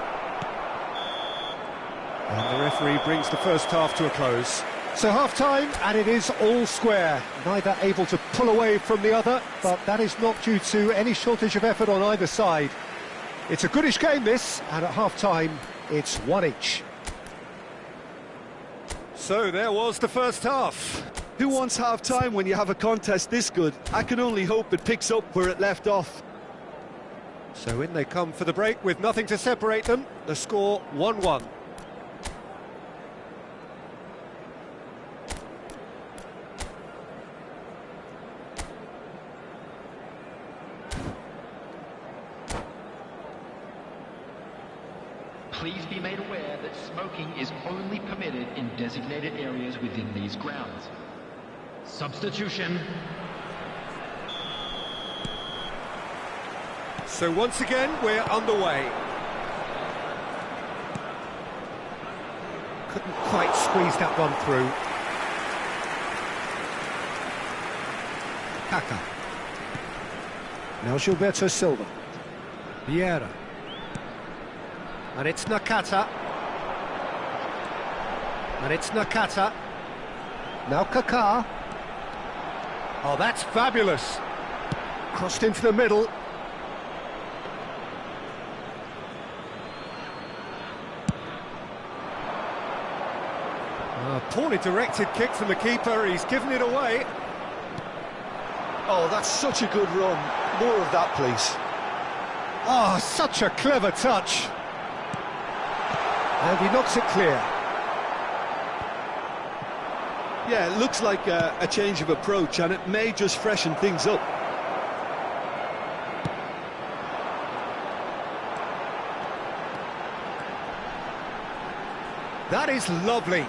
And the referee brings the first half to a close. So half-time, and it is all square. Neither able to pull away from the other, but that is not due to any shortage of effort on either side. It's a goodish game, this, and at half-time, it's one each. So there was the first half. Who wants half-time when you have a contest this good? I can only hope it picks up where it left off. So in they come for the break with nothing to separate them. The score 1-1. Please be made aware that smoking is only permitted in designated areas within these grounds. Substitution. So once again, we're underway. Couldn't quite squeeze that one through. Kaka. Now Gilberto Silva. Vieira. And it's Nakata. And it's Nakata. Now Kaká. Oh, that's fabulous. Crossed into the middle. Poorly directed kick from the keeper, he's given it away. Oh, that's such a good run. More of that, please. Oh, such a clever touch. And he knocks it clear. Yeah, it looks like a change of approach, and it may just freshen things up. That is lovely.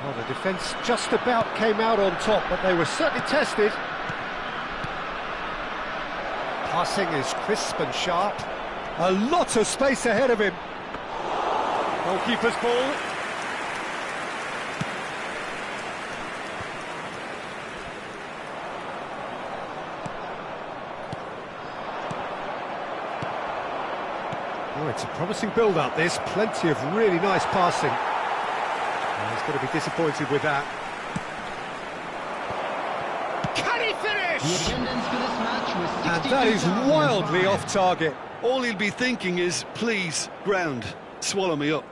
Well, the defence just about came out on top, but they were certainly tested. Passing is crisp and sharp. A lot of space ahead of him. Goalkeeper's ball. Oh, it's a promising build-up, this. Plenty of really nice passing. He's going to be disappointed with that. Can he finish? The attendance for this match was And that is wildly off target. All he'll be thinking is, please, ground, swallow me up.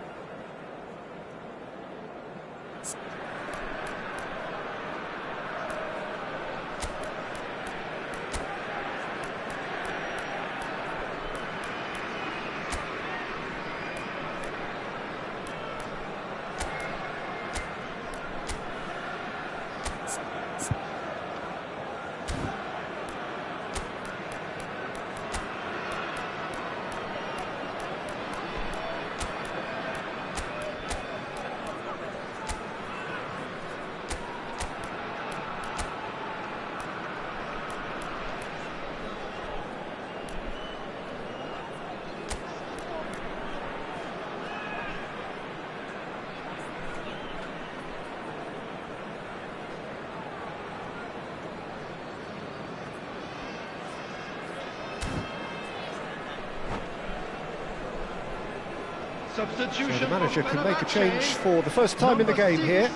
Substitution. So the manager for can make a change Fenerbahce. for the first time in the game here.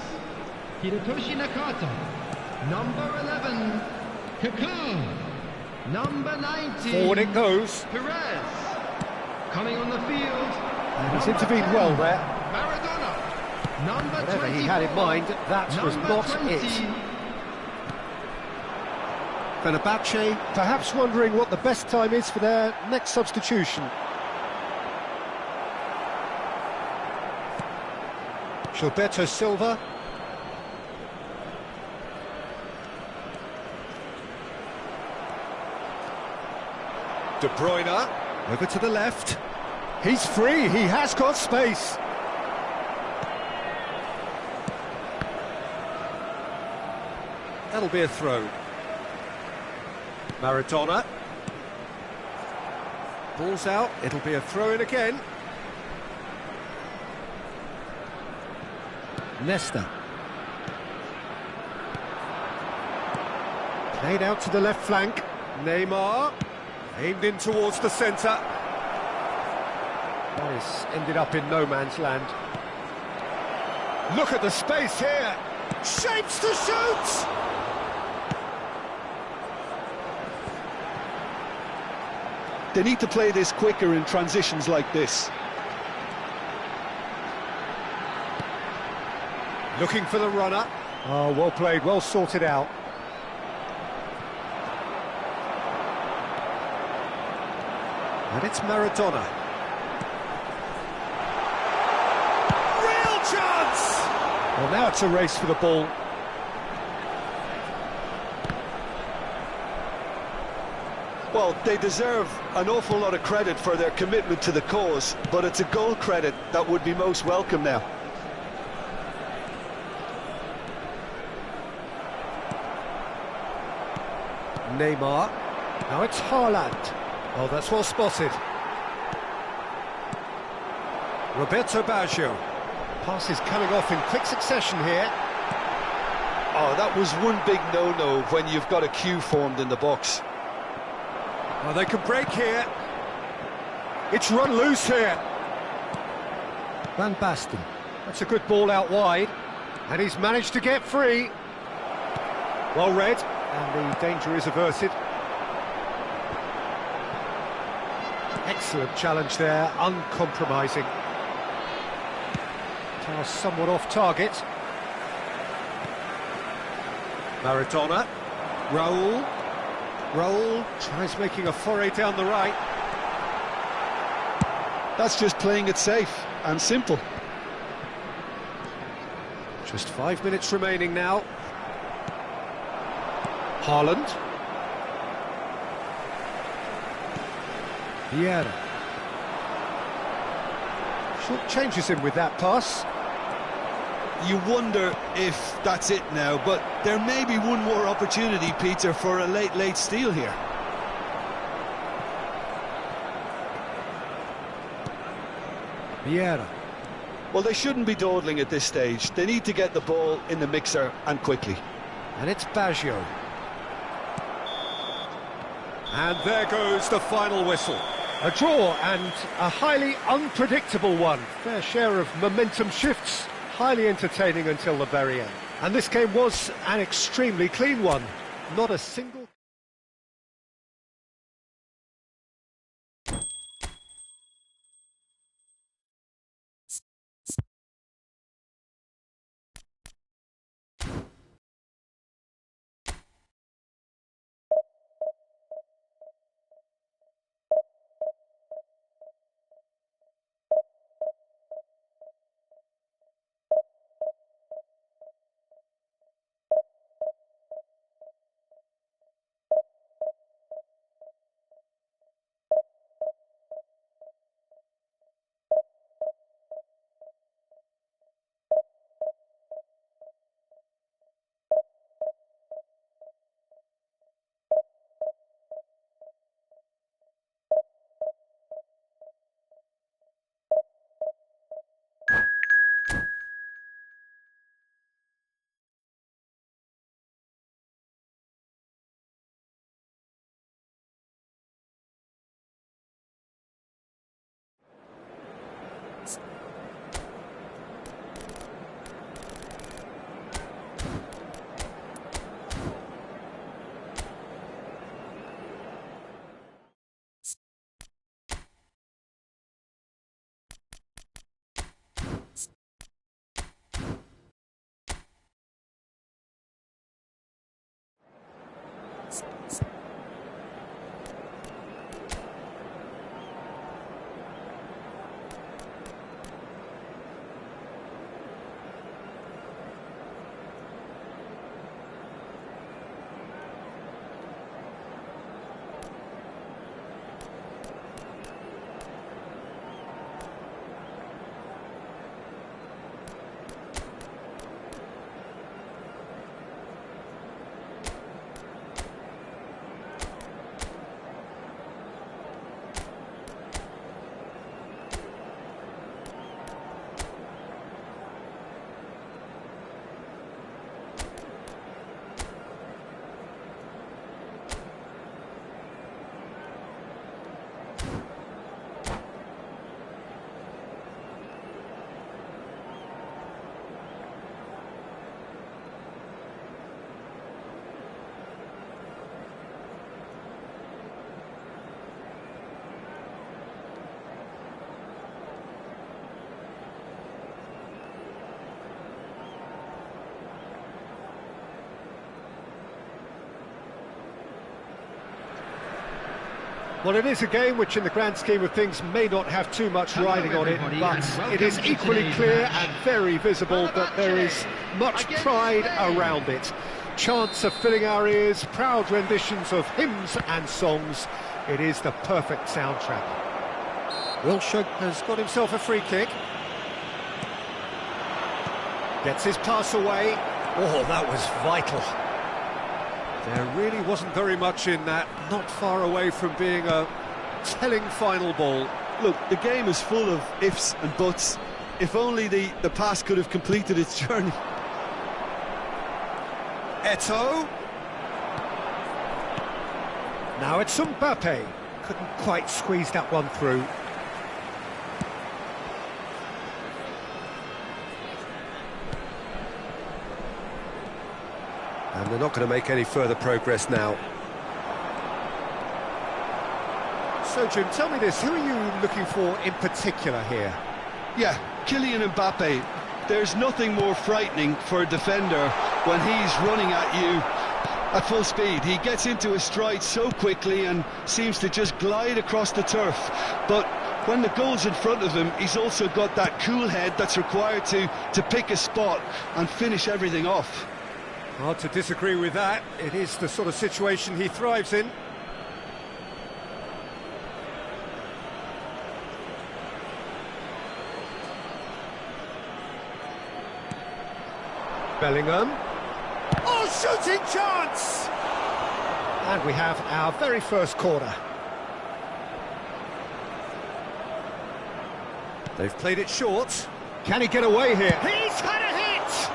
Hirotoshi Nakata. Number 11, Kaká. Number 19, Forward it goes. Perez. Coming on the field. And he's intervened well there. Maradona. Number Whatever 24, he had in mind, that was number not 20. it. Fenerbahce perhaps wondering what the best time is for their next substitution. Gilberto Silva. De Bruyne over to the left. He's free, he has got space. That'll be a throw. Maradona. Ball's out, it'll be a throw-in again. Nesta. Played out to the left flank. Neymar. Aimed in towards the centre. That has ended up in no man's land. Look at the space here. Shapes to shoot! They need to play this quicker in transitions like this. Looking for the runner. Oh, well played, well sorted out. And it's Maradona. Real chance! Well, now it's a race for the ball. Well, they deserve an awful lot of credit for their commitment to the cause, but it's a goal credit that would be most welcome now. Neymar. Now it's Haaland. Oh, that's well spotted. Roberto Baggio. Pass is coming off in quick succession here. Oh, that was one big no-no when you've got a queue formed in the box. Oh, they can break here. It's run loose here. Van Basten. That's a good ball out wide. And he's managed to get free. Well read. And the danger is averted. Excellent challenge there, uncompromising. Pass somewhat off target. Maradona. Raul tries making a foray down the right. That's just playing it safe and simple. Just 5 minutes remaining now. Haaland. Vieira. Short changes him with that pass. You wonder if that's it now, but there may be one more opportunity, Peter, for a late steal here. Vieira. Well, they shouldn't be dawdling at this stage. They need to get the ball in the mixer and quickly. And it's Baggio. And there goes the final whistle. A draw and a highly unpredictable one. Fair share of momentum shifts. Highly entertaining until the very end. And this game was an extremely clean one. Not a single... Well, it is a game which in the grand scheme of things may not have too much riding on it, but it is equally clear and very visible that there is much pride around it. Chants are filling our ears, proud renditions of hymns and songs. It is the perfect soundtrack. Wilshere has got himself a free kick. Gets his pass away. Oh, that was vital. There really wasn't very much in that, not far away from being a telling final ball. Look, the game is full of ifs and buts. If only the pass could have completed its journey. Eto'o. Now it's Mbappe. Couldn't quite squeeze that one through. And they're not going to make any further progress now. So, Jim, tell me this, who are you looking for in particular here? Yeah, Kylian Mbappe. There's nothing more frightening for a defender when he's running at you at full speed. He gets into his stride so quickly and seems to just glide across the turf. But when the goal's in front of him, he's also got that cool head that's required to pick a spot and finish everything off. Hard to disagree with that. It is the sort of situation he thrives in. Bellingham. Oh, shooting chance! And we have our very first corner. They've played it short. Can he get away here? He's had a hit!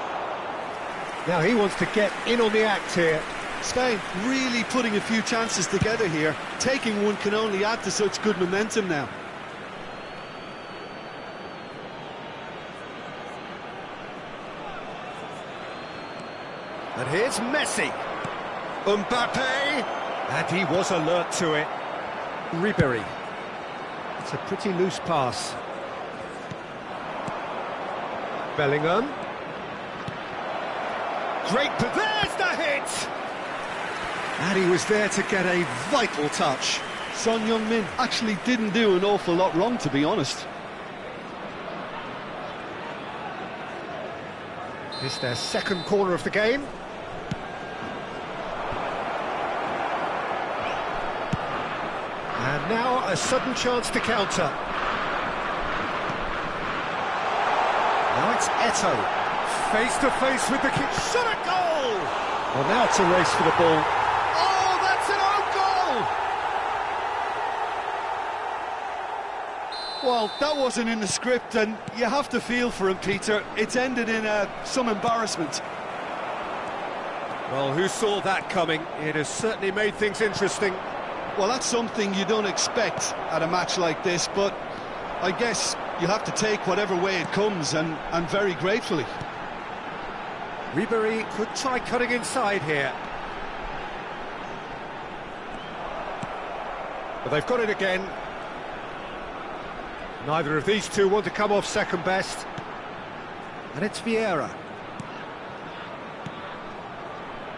Now he wants to get in on the act here. Spain really putting a few chances together here. Taking one can only add to such good momentum now. And here's Messi. Mbappe. And he was alert to it. Ribery. It's a pretty loose pass. Bellingham. Great, but there's the hit! And he was there to get a vital touch. Son Heung-min actually didn't do an awful lot wrong, to be honest. It's their second corner of the game. And now a sudden chance to counter. Now it's Eto'o. Face to face with the kick. Shot a goal! Well, now it's a race for the ball. Oh, that's an own goal! Well, that wasn't in the script, and you have to feel for him, Peter. It's ended in some embarrassment. Well, who saw that coming? It has certainly made things interesting. Well, that's something you don't expect at a match like this, but I guess you have to take whatever way it comes, and very gratefully. Ribery could try cutting inside here. But they've got it again. Neither of these two want to come off second best. And it's Vieira.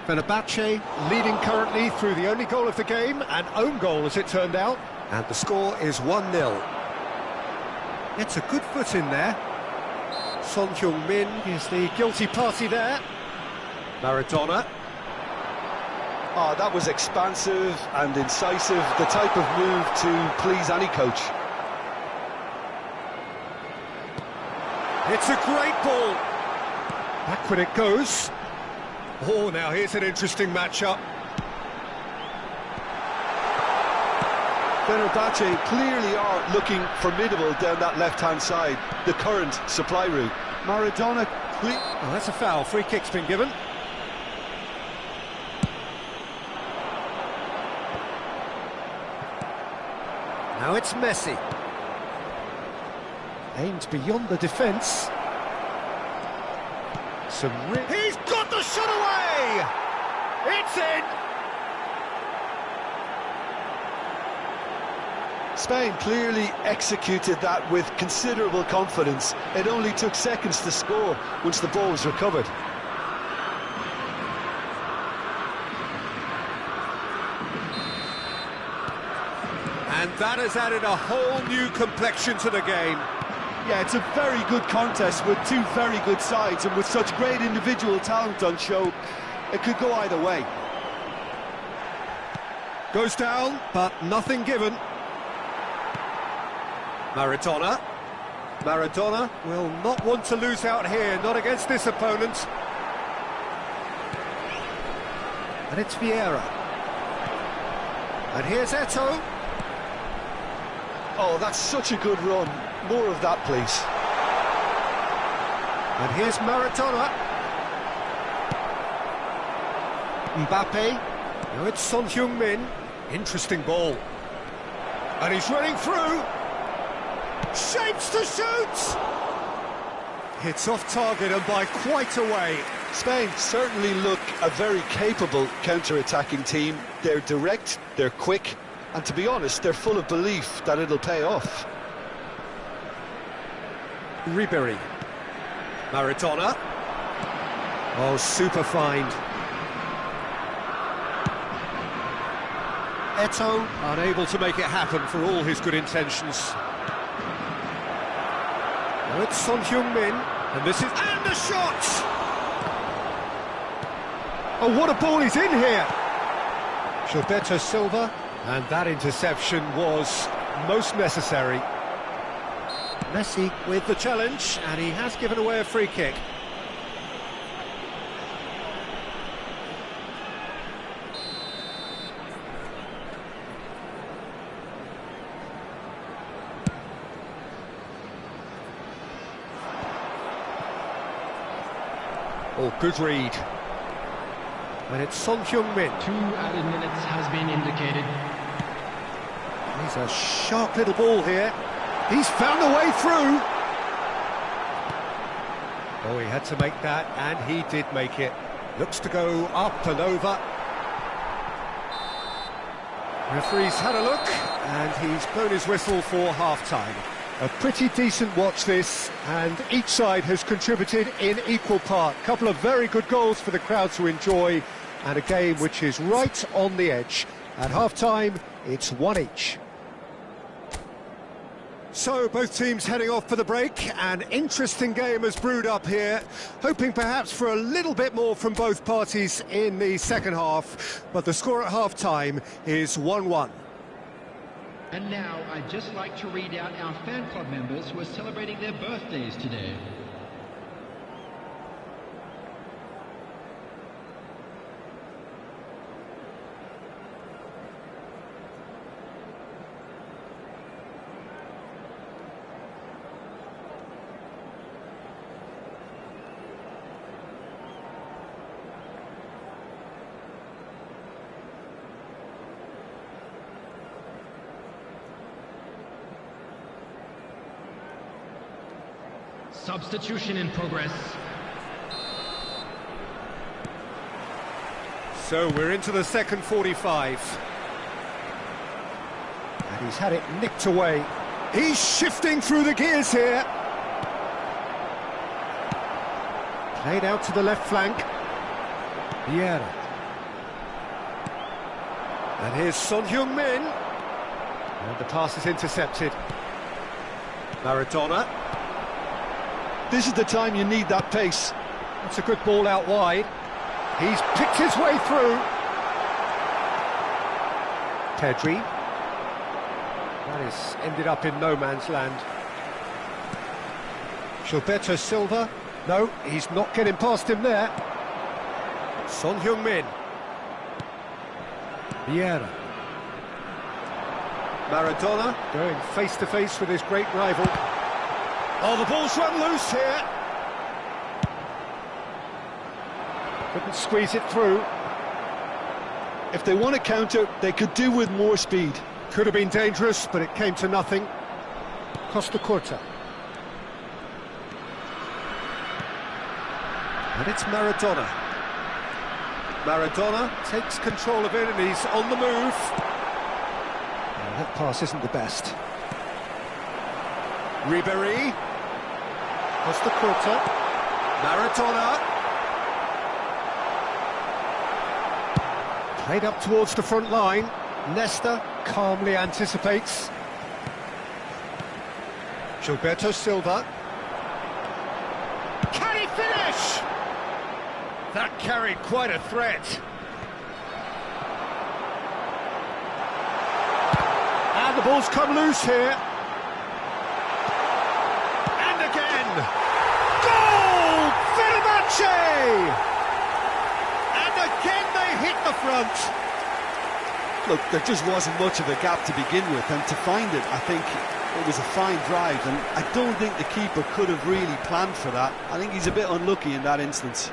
Fenerbahce leading currently through the only goal of the game, an own goal as it turned out. And the score is 1-0. It's a good foot in there. Son Heung-min is the guilty party there. Maradona. Oh, that was expansive and incisive, the type of move to please any coach. It's a great ball. Backward it goes. Oh, now here's an interesting matchup. Fenerbahce clearly are looking formidable down that left-hand side, the current supply route. Maradona... Oh, that's a foul. Free kick's been given. Now it's Messi. Aimed beyond the defence. He's got the shot away! It's in! Spain clearly executed that with considerable confidence. It only took seconds to score once the ball was recovered. That has added a whole new complexion to the game. Yeah, it's a very good contest with two very good sides, and with such great individual talent on show, it could go either way. Goes down, but nothing given. Maradona. Maradona will not want to lose out here, not against this opponent. And it's Vieira. And here's Eto'o. Oh, that's such a good run. More of that, please. And here's Maradona. Mbappe. Now it's Son Heung-min. Interesting ball. And he's running through. Shapes to shoot! It's off target and by quite a way. Spain certainly look a very capable counter-attacking team. They're direct, they're quick, and to be honest, they're full of belief that it'll pay off. Ribery. Maradona. Oh, super find. Eto'o unable to make it happen for all his good intentions. Now it's Son Heung-min, and this is... And the shot! Oh, what a ball he's in here! Gilberto Silva, and that interception was most necessary. Messi with the challenge, and he has given away a free kick. Oh, good read. And it's Son Heung-min. 2 added minutes has been indicated. He's a sharp little ball here. He's found a way through. Oh, he had to make that, and he did make it. Looks to go up and over. Referee's had a look, and he's blown his whistle for half-time. A pretty decent watch this, and each side has contributed in equal part. A couple of very good goals for the crowd to enjoy, and a game which is right on the edge. At half-time, it's 1 each. So, both teams heading off for the break. An interesting game has brewed up here, hoping perhaps for a little bit more from both parties in the second half, but the score at half-time is 1-1. And now, I'd just like to read out our fan club members who are celebrating their birthdays today. Substitution in progress. So we're into the second 45. And he's had it nicked away. He's shifting through the gears here. Played out to the left flank. Vieira. And here's Son Heung-min. And the pass is intercepted. Maradona. This is the time you need that pace. That's a good ball out wide. He's picked his way through. Pedri. That has ended up in no man's land. Gilberto Silva. No, he's not getting past him there. Son Heung-min. Vieira. Maradona going face-to-face with his great rival. Oh, the ball's run loose here. Couldn't squeeze it through. If they want to counter, they could do with more speed. Could have been dangerous, but it came to nothing. Costa Curta. And it's Maradona. Maradona takes control of it, and he's on the move. Oh, that pass isn't the best. Ribery. Costa Curta. Maradona. Played up towards the front line. Nesta. calmly anticipates. Gilberto Silva. Can he finish? That carried quite a threat. And the ball's come loose here. And again. Goal! Fenerbahce! And again they hit the front. Look, there just wasn't much of a gap to begin with, and to find it, I think it was a fine drive, and I don't think the keeper could have really planned for that. I think he's a bit unlucky in that instance.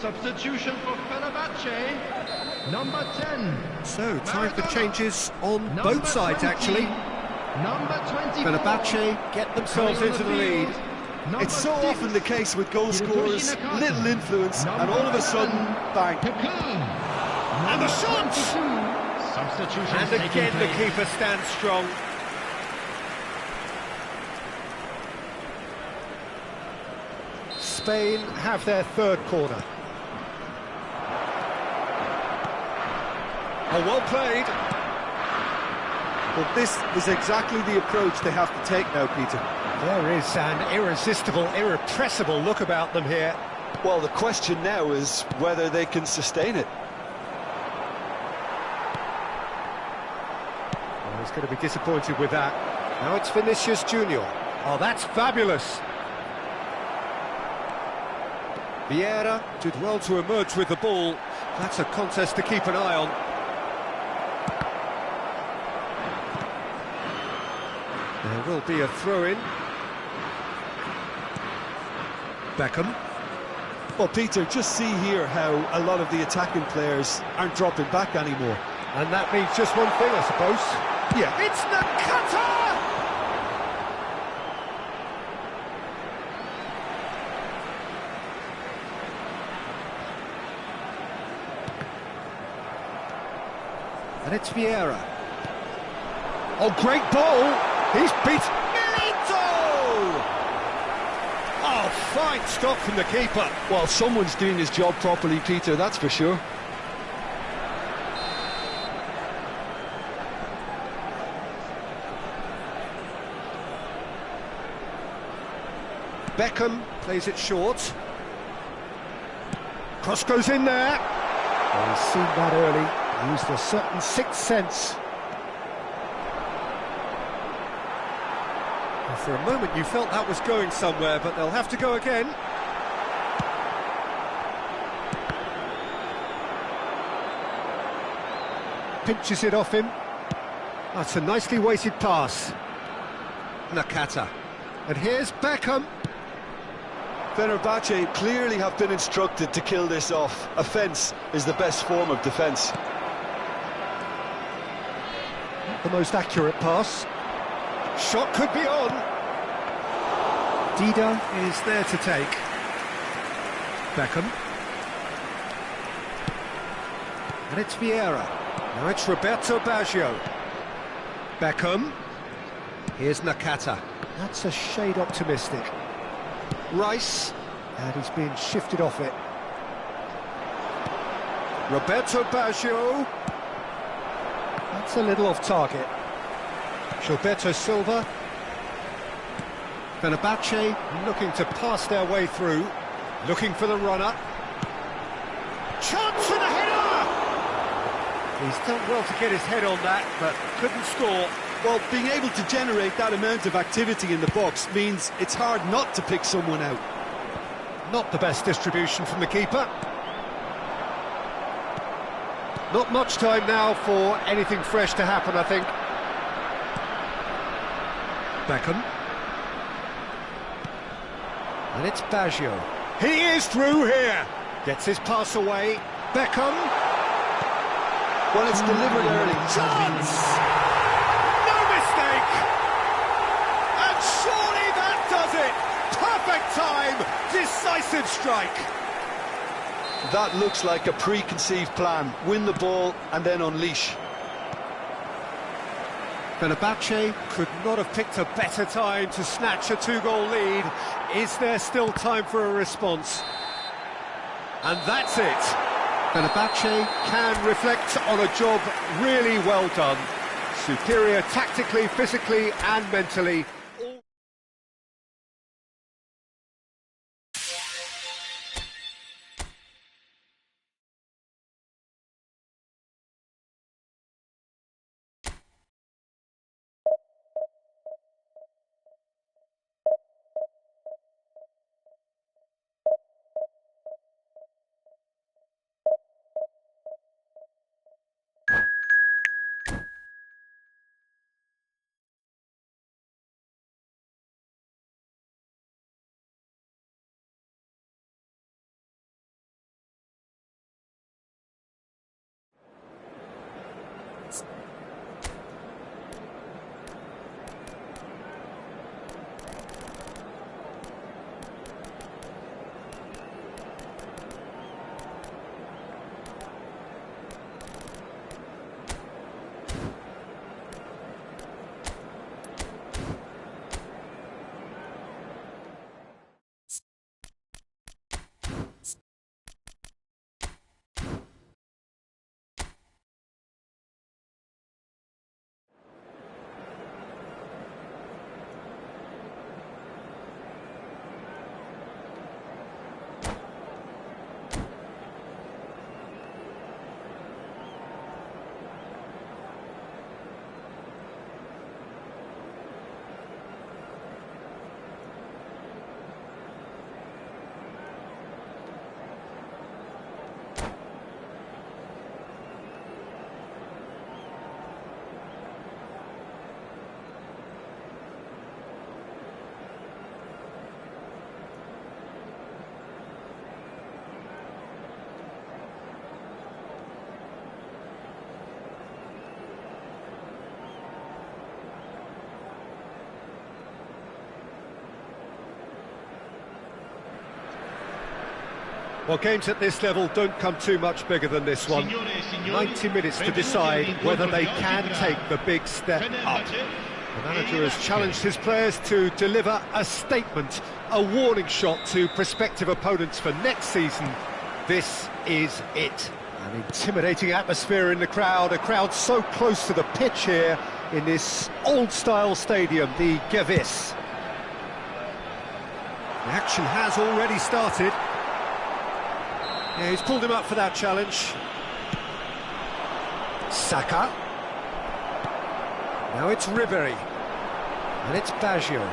Substitution for Fenerbahce, number 10. So, time for changes on both sides, actually. Number 24. Fenerbahce get themselves into the lead. It's so often the case with goal scorers, little influence, and all of a sudden, bang. And the shot! Substitution. And again the keeper stands strong. Spain have their third corner. Oh, well played. Well, this is exactly the approach they have to take now, Peter. There is an irresistible, irrepressible look about them here. Well, the question now is whether they can sustain it. Well, he's going to be disappointed with that. Now it's Vinicius Junior. Oh, that's fabulous. Vieira did well to emerge with the ball. That's a contest to keep an eye on. There will be a throw-in. Beckham. Well, Peter, just see here how a lot of the attacking players aren't dropping back anymore. And that means just one thing, I suppose. Yeah. It's Nakata! And it's Vieira. Oh, great ball! He's beat Milito! Oh, fine stop from the keeper. Well, someone's doing his job properly, Peter, that's for sure. Beckham plays it short. Cross goes in there. Well, he's seen that early. Used a certain sixth sense. And for a moment you felt that was going somewhere, but they'll have to go again. Pinches it off him. That's a nicely weighted pass. Nakata. And here's Beckham. Fenerbahce clearly have been instructed to kill this off. Offence is the best form of defence. The most accurate pass. Shot could be on. Dida is there to take. Beckham. And it's Vieira. Now it's Roberto Baggio. Beckham. Here's Nakata. That's a shade optimistic. Rice, and he's being shifted off it. Roberto Baggio. That's a little off target. Gilberto Silva. Fenerbahce looking to pass their way through, looking for the runner. Chance for the header! He's done well to get his head on that, but couldn't score. Well, being able to generate that amount of activity in the box means it's hard not to pick someone out. Not the best distribution from the keeper. Not much time now for anything fresh to happen, I think. Beckham. And it's Baggio. He is through here. Gets his pass away. Beckham. Well, it's delivered early. Chance! No mistake! And surely that does it! Perfect time! Decisive strike! That looks like a preconceived plan. Win the ball and then unleash. Fenerbahce could not have picked a better time to snatch a two-goal lead. Is there still time for a response? And that's it. Fenerbahce can reflect on a job really well done. Superior tactically, physically and mentally. Well, games at this level don't come too much bigger than this one. 90 minutes to decide whether they can take the big step up. The manager has challenged his players to deliver a statement, a warning shot to prospective opponents for next season. This is it. An intimidating atmosphere in the crowd, a crowd so close to the pitch here in this old-style stadium, the Gewiss. The action has already started. Yeah, he's pulled him up for that challenge. Saka. Now it's Ribery. And it's Baggio.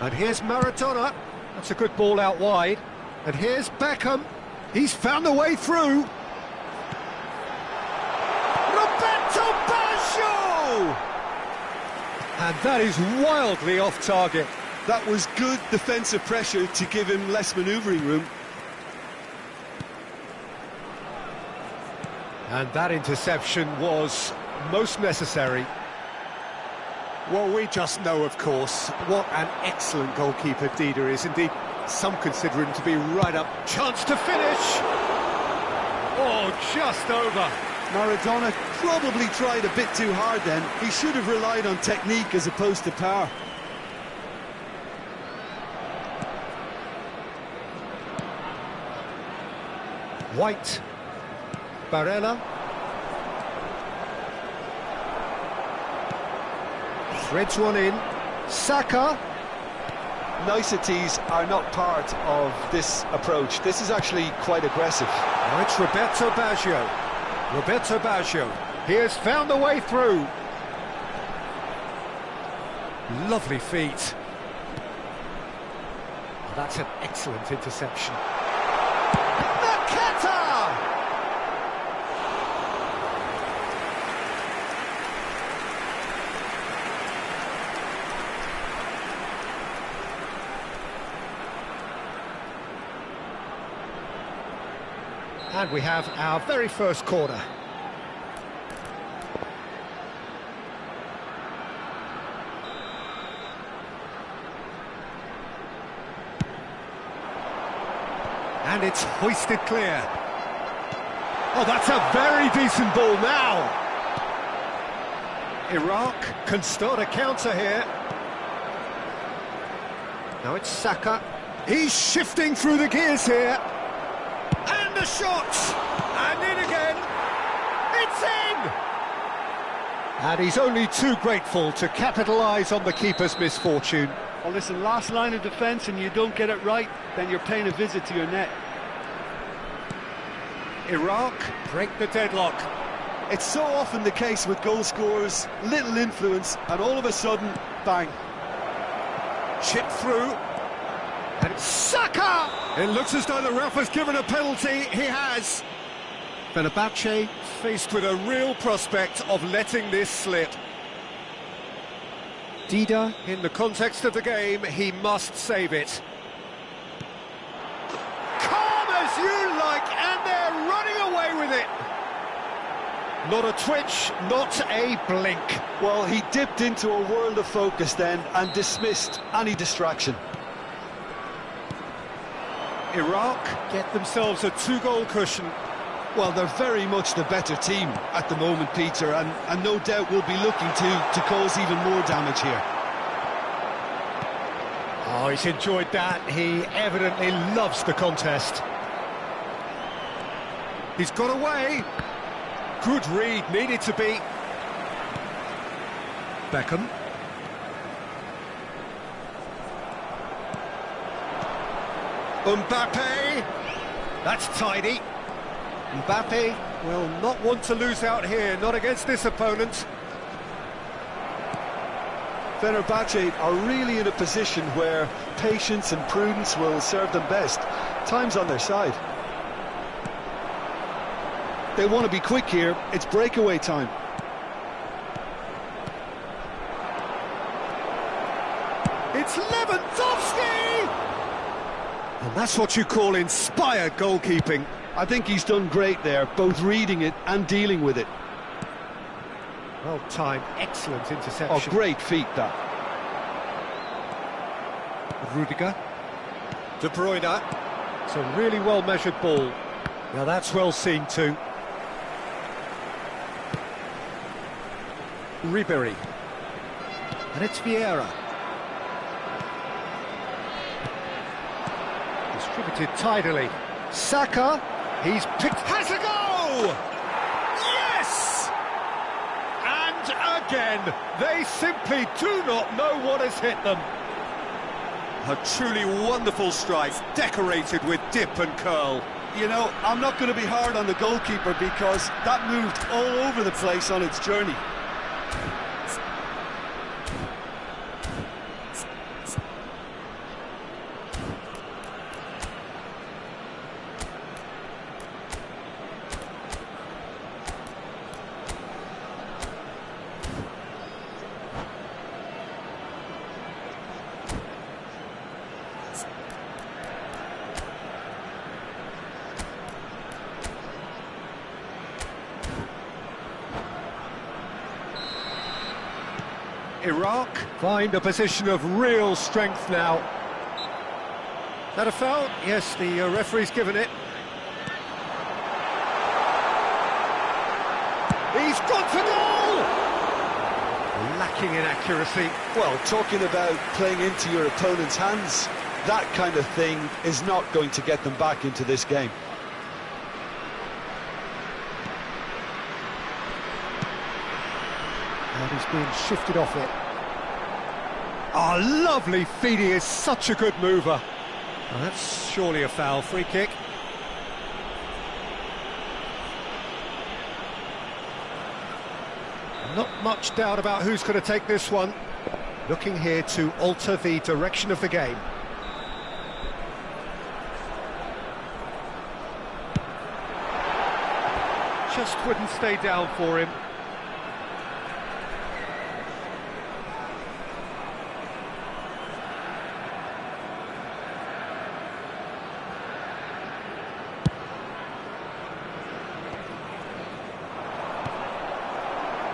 And here's Maradona. That's a good ball out wide. And here's Beckham. He's found a way through. Roberto Baggio! And that is wildly off target. That was good defensive pressure to give him less manoeuvring room. And that interception was most necessary. Well, we just know, of course, what an excellent goalkeeper Dida is. Indeed, some consider him to be right up. Chance to finish! Oh, just over. Maradona probably tried a bit too hard then. He should have relied on technique as opposed to power. White. Barella. Threads one in. Saka. niceties are not part of this approach. This is actually quite aggressive. Now it's Roberto Baggio. Roberto Baggio. He has found the way through. Lovely feet. Oh, that's an excellent interception. And we have our very first corner. And it's hoisted clear. Oh, that's a very decent ball now. Iraq can start a counter here. Now it's Saka. He's shifting through the gears here. And the shot! And in again! It's in! And he's only too grateful to capitalise on the keeper's misfortune. Well, listen, last line of defence and you don't get it right, then you're paying a visit to your net. Iraq break the deadlock. It's so often the case with goal scorers, little influence, and all of a sudden, bang. Chip through. And it's Saka! It looks as though the ref has given a penalty. He has. Fenerbahce faced with a real prospect of letting this slip. Dida, in the context of the game, he must save it. Calm as you like, and they're running away with it. Not a twitch, not a blink. Well, he dipped into a world of focus then and dismissed any distraction. Iraq get themselves a two-goal cushion. Well, they're very much the better team at the moment, Peter, and no doubt will be looking to cause even more damage here. Oh, he's enjoyed that. He evidently loves the contest. He's got away. Good read, needed to be. Beckham. Mbappe. That's tidy. Mbappe will not want to lose out here, not against this opponent. Fenerbahce are really in a position where patience and prudence will serve them best. Time's on their side. They want to be quick here. It's breakaway time. It's Lewandowski! And that's what you call inspired goalkeeping. I think he's done great there, both reading it and dealing with it. Well timed, excellent interception. Oh, great feat, that. Rudiger. De Bruyne. It's a really well-measured ball. Now that's well seen too. Ribery. And it's Vieira. Distributed tidily. Saka. He's picked... Has a goal! Yes! And again, they simply do not know what has hit them. A truly wonderful strike, decorated with dip and curl. You know, I'm not going to be hard on the goalkeeper because that moved all over the place on its journey. Iraq find a position of real strength now. That a foul? Yes, the referee's given it. He's gone for goal! Lacking in accuracy. Well, talking about playing into your opponent's hands, that kind of thing is not going to get them back into this game. And he's being shifted off it. Oh, lovely feed, he is such a good mover. Oh, that's surely a foul. Free kick. Not much doubt about who's going to take this one. Looking here to alter the direction of the game. Just wouldn't stay down for him.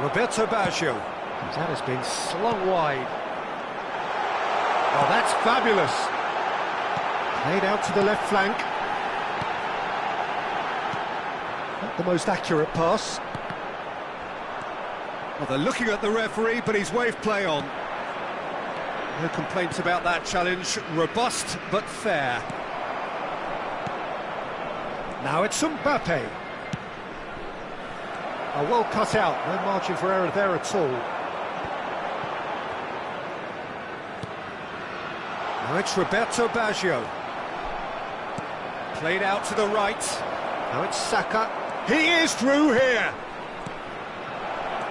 Roberto Baggio. That has been slung wide. Oh, that's fabulous. Played out to the left flank. Not the most accurate pass. Well, they're looking at the referee, but he's waved play on. No complaints about that challenge. Robust, but fair. Now it's Mbappe. Oh, well cut out, no margin for error there at all. Now it's Roberto Baggio. Played out to the right. Now it's Saka. He is through here.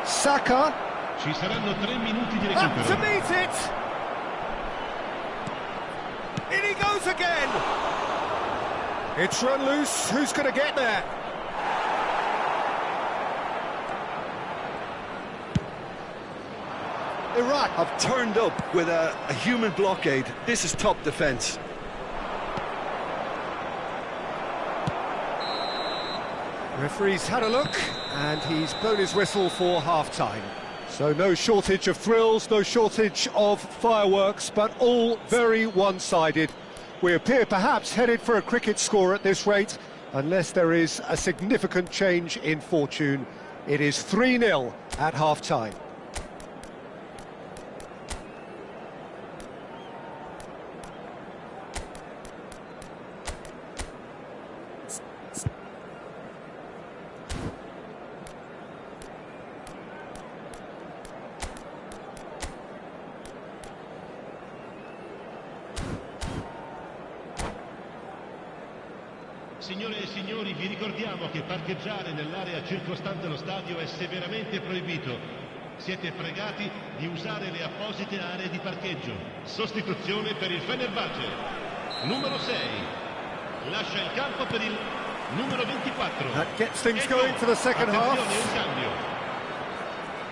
Saka. Ci saranno 3 minuti di Up to recupero. meet it. In he goes again. It's run loose. Who's going to get there? Iraq have turned up with a human blockade. This is top defence. Referee's had a look, and he's blown his whistle for half-time. So no shortage of thrills, no shortage of fireworks, but all very one-sided. We appear perhaps headed for a cricket score at this rate, unless there is a significant change in fortune. It is 3-0 at half-time. Signore e signori, vi ricordiamo che parcheggiare nell'area circostante lo stadio è severamente proibito. Siete pregati di usare le apposite aree di parcheggio. Sostituzione per il Fenerbahce. Numero 6. Lascia il campo per il numero 24. That gets things going for the second half. Attenzione, un cambio.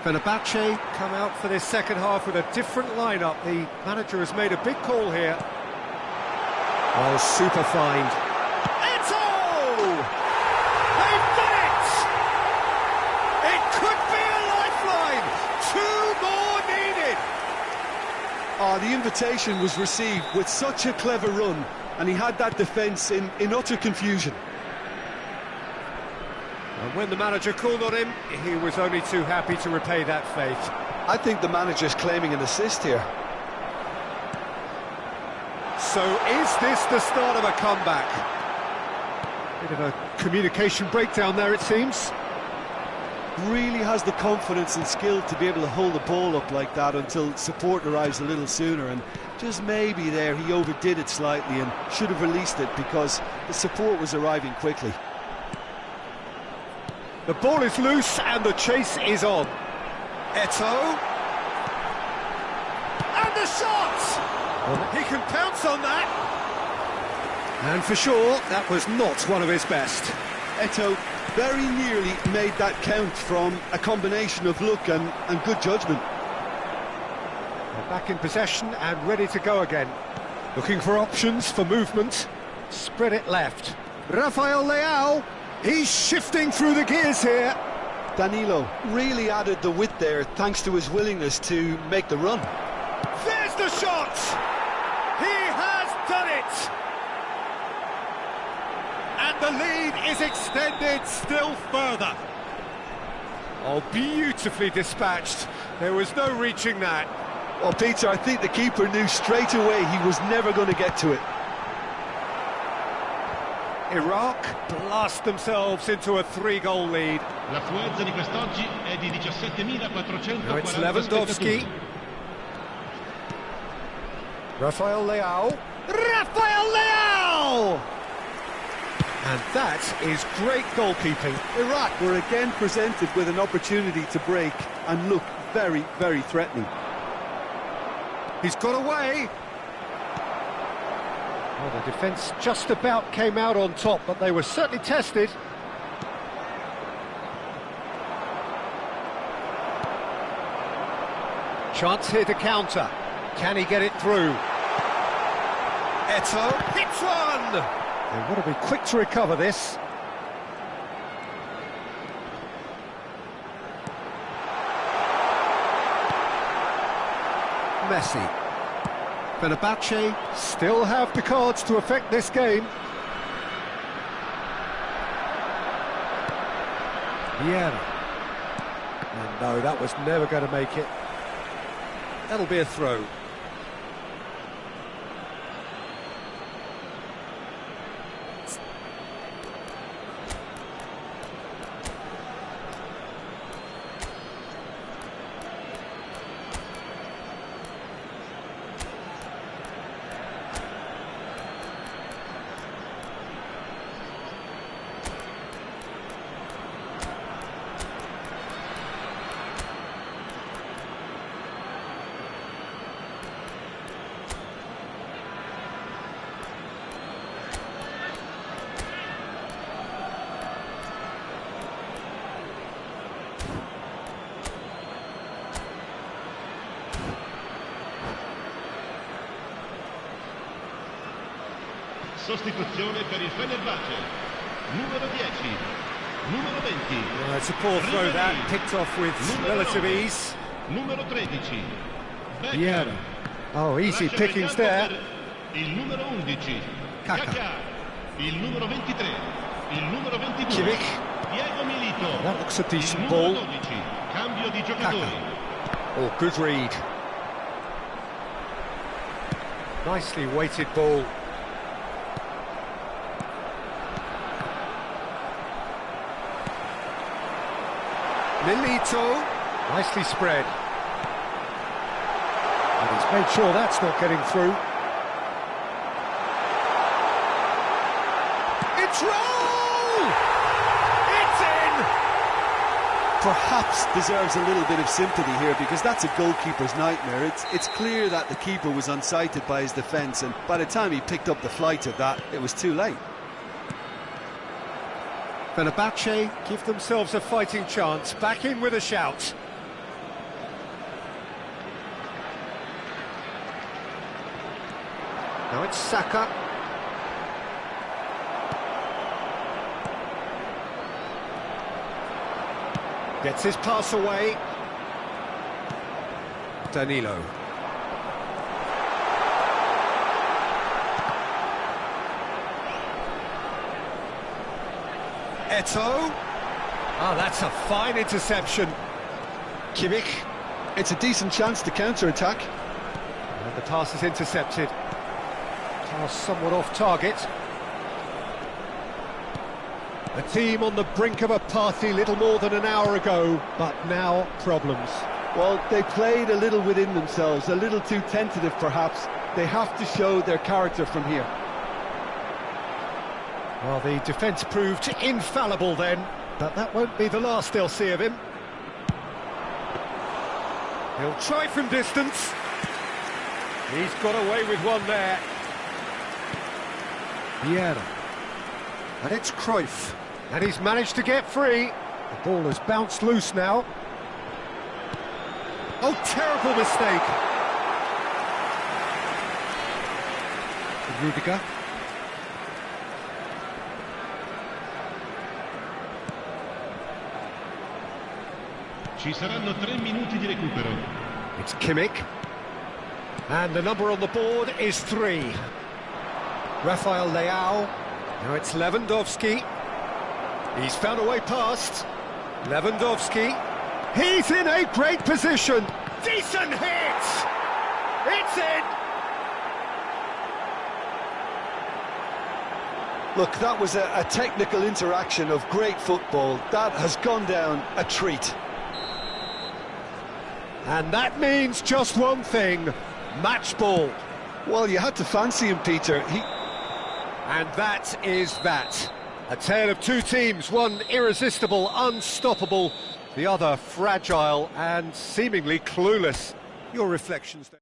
Fenerbahce come out for this second half with a different lineup. The manager has made a big call here. Oh, super find. They've done it! It could be a lifeline! 2 more needed! Oh, the invitation was received with such a clever run, and he had that defence in utter confusion. And when the manager called on him, he was only too happy to repay that faith. I think the manager's claiming an assist here. So is this the start of a comeback? Bit of a communication breakdown there, it seems. Really has the confidence and skill to be able to hold the ball up like that until support arrives a little sooner, and just maybe there he overdid it slightly and should have released it because the support was arriving quickly. The ball is loose and the chase is on. Eto'o. And the shot! Well, he can pounce on that. And for sure, that was not one of his best. Eto'o very nearly made that count from a combination of luck and good judgment. They're back in possession and ready to go again. Looking for options for movement. Spread it left. Rafael Leao, he's shifting through the gears here. Danilo really added the width there thanks to his willingness to make the run. There's the shot! He has done it! And the lead is extended still further. Oh, beautifully dispatched. There was no reaching that. Well, Peter, I think the keeper knew straight away he was never going to get to it. Iraq blast themselves into a 3-goal lead. L'affluenza di quest'oggi è di 17.440. Now it's Lewandowski. Rafael Leao. Rafael Leao! And that is great goalkeeping. Iraq were again presented with an opportunity to break and look very, very threatening. He's got away. Well, the defence just about came out on top, but they were certainly tested. Chance here to counter. Can he get it through? Eto'o hits one! They've got to be quick to recover this. Messi. Fenerbahce still have the cards to affect this game. Vieira. And no, that was never going to make it. That'll be a throw. Sostituzione per il Fenerbahce. Numero 10. Numero 20. Well, it's a poor throw that, picked off with relative ease. Numero 13. Vieira. Oh, easy pickings there. Il numero 11. Kaká. Il numero 23. Il numero 22. Kimmich. Diego Milito. That looks a decent il ball. numero 12. Cambio di giocatori. Oh, good read. Nicely weighted ball. Milito, nicely spread. And he's made sure that's not getting through. It's roll! It's in! Perhaps deserves a little bit of sympathy here, because that's a goalkeeper's nightmare. It's clear that the keeper was unsighted by his defence, and by the time he picked up the flight of that, it was too late. Fenerbahce give themselves a fighting chance, back in with a shout. Now it's Saka. Gets his pass away. Danilo. Eto'o. Ah, that's a fine interception. Kimmich. It's a decent chance to counter-attack. And the pass is intercepted. Pass somewhat off target. A team on the brink of a party little more than an hour ago, but now problems. Well, they played a little within themselves, a little too tentative perhaps. They have to show their character from here. Well, the defence proved infallible then, but that won't be the last they'll see of him. He'll try from distance. He's got away with one there. Vieira. And it's Cruyff. And he's managed to get free. The ball has bounced loose now. Oh, terrible mistake. Rudiger. Ci saranno 3 minuti di recupero. It's Kimmich. And the number on the board is 3. Rafael Leao. Now it's Lewandowski. He's found a way past. Lewandowski. He's in a great position. Decent hit! It's in! Look, that was a technical interaction of great football. That has gone down a treat. And that means just one thing. Match ball. Well, you had to fancy him, Peter. And that is that. A tale of two teams, one irresistible, unstoppable, the other fragile and seemingly clueless. Your reflections there.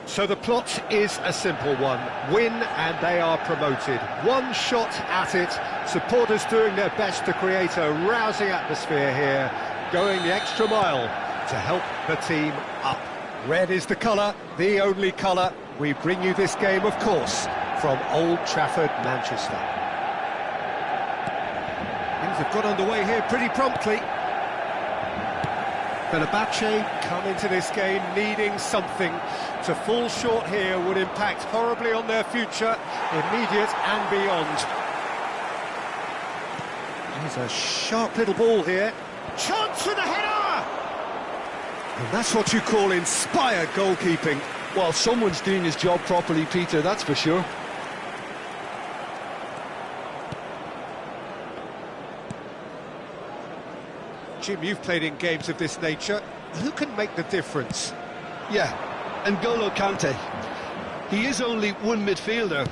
So the plot is a simple one. Win and they are promoted. One shot at it. Supporters doing their best to create a rousing atmosphere here, going the extra mile to help the team up. Red is the colour, the only colour. We bring you this game, of course, from Old Trafford, Manchester. Things have got underway here pretty promptly. Fenerbahce come into this game needing something. To fall short here would impact horribly on their future, immediate and beyond. There's a sharp little ball here. Chance for the header! And that's what you call inspired goalkeeping. Well, someone's doing his job properly, Peter, that's for sure. Jim, you've played in games of this nature. Who can make the difference? Yeah, N'Golo Kante. He is only one midfielder,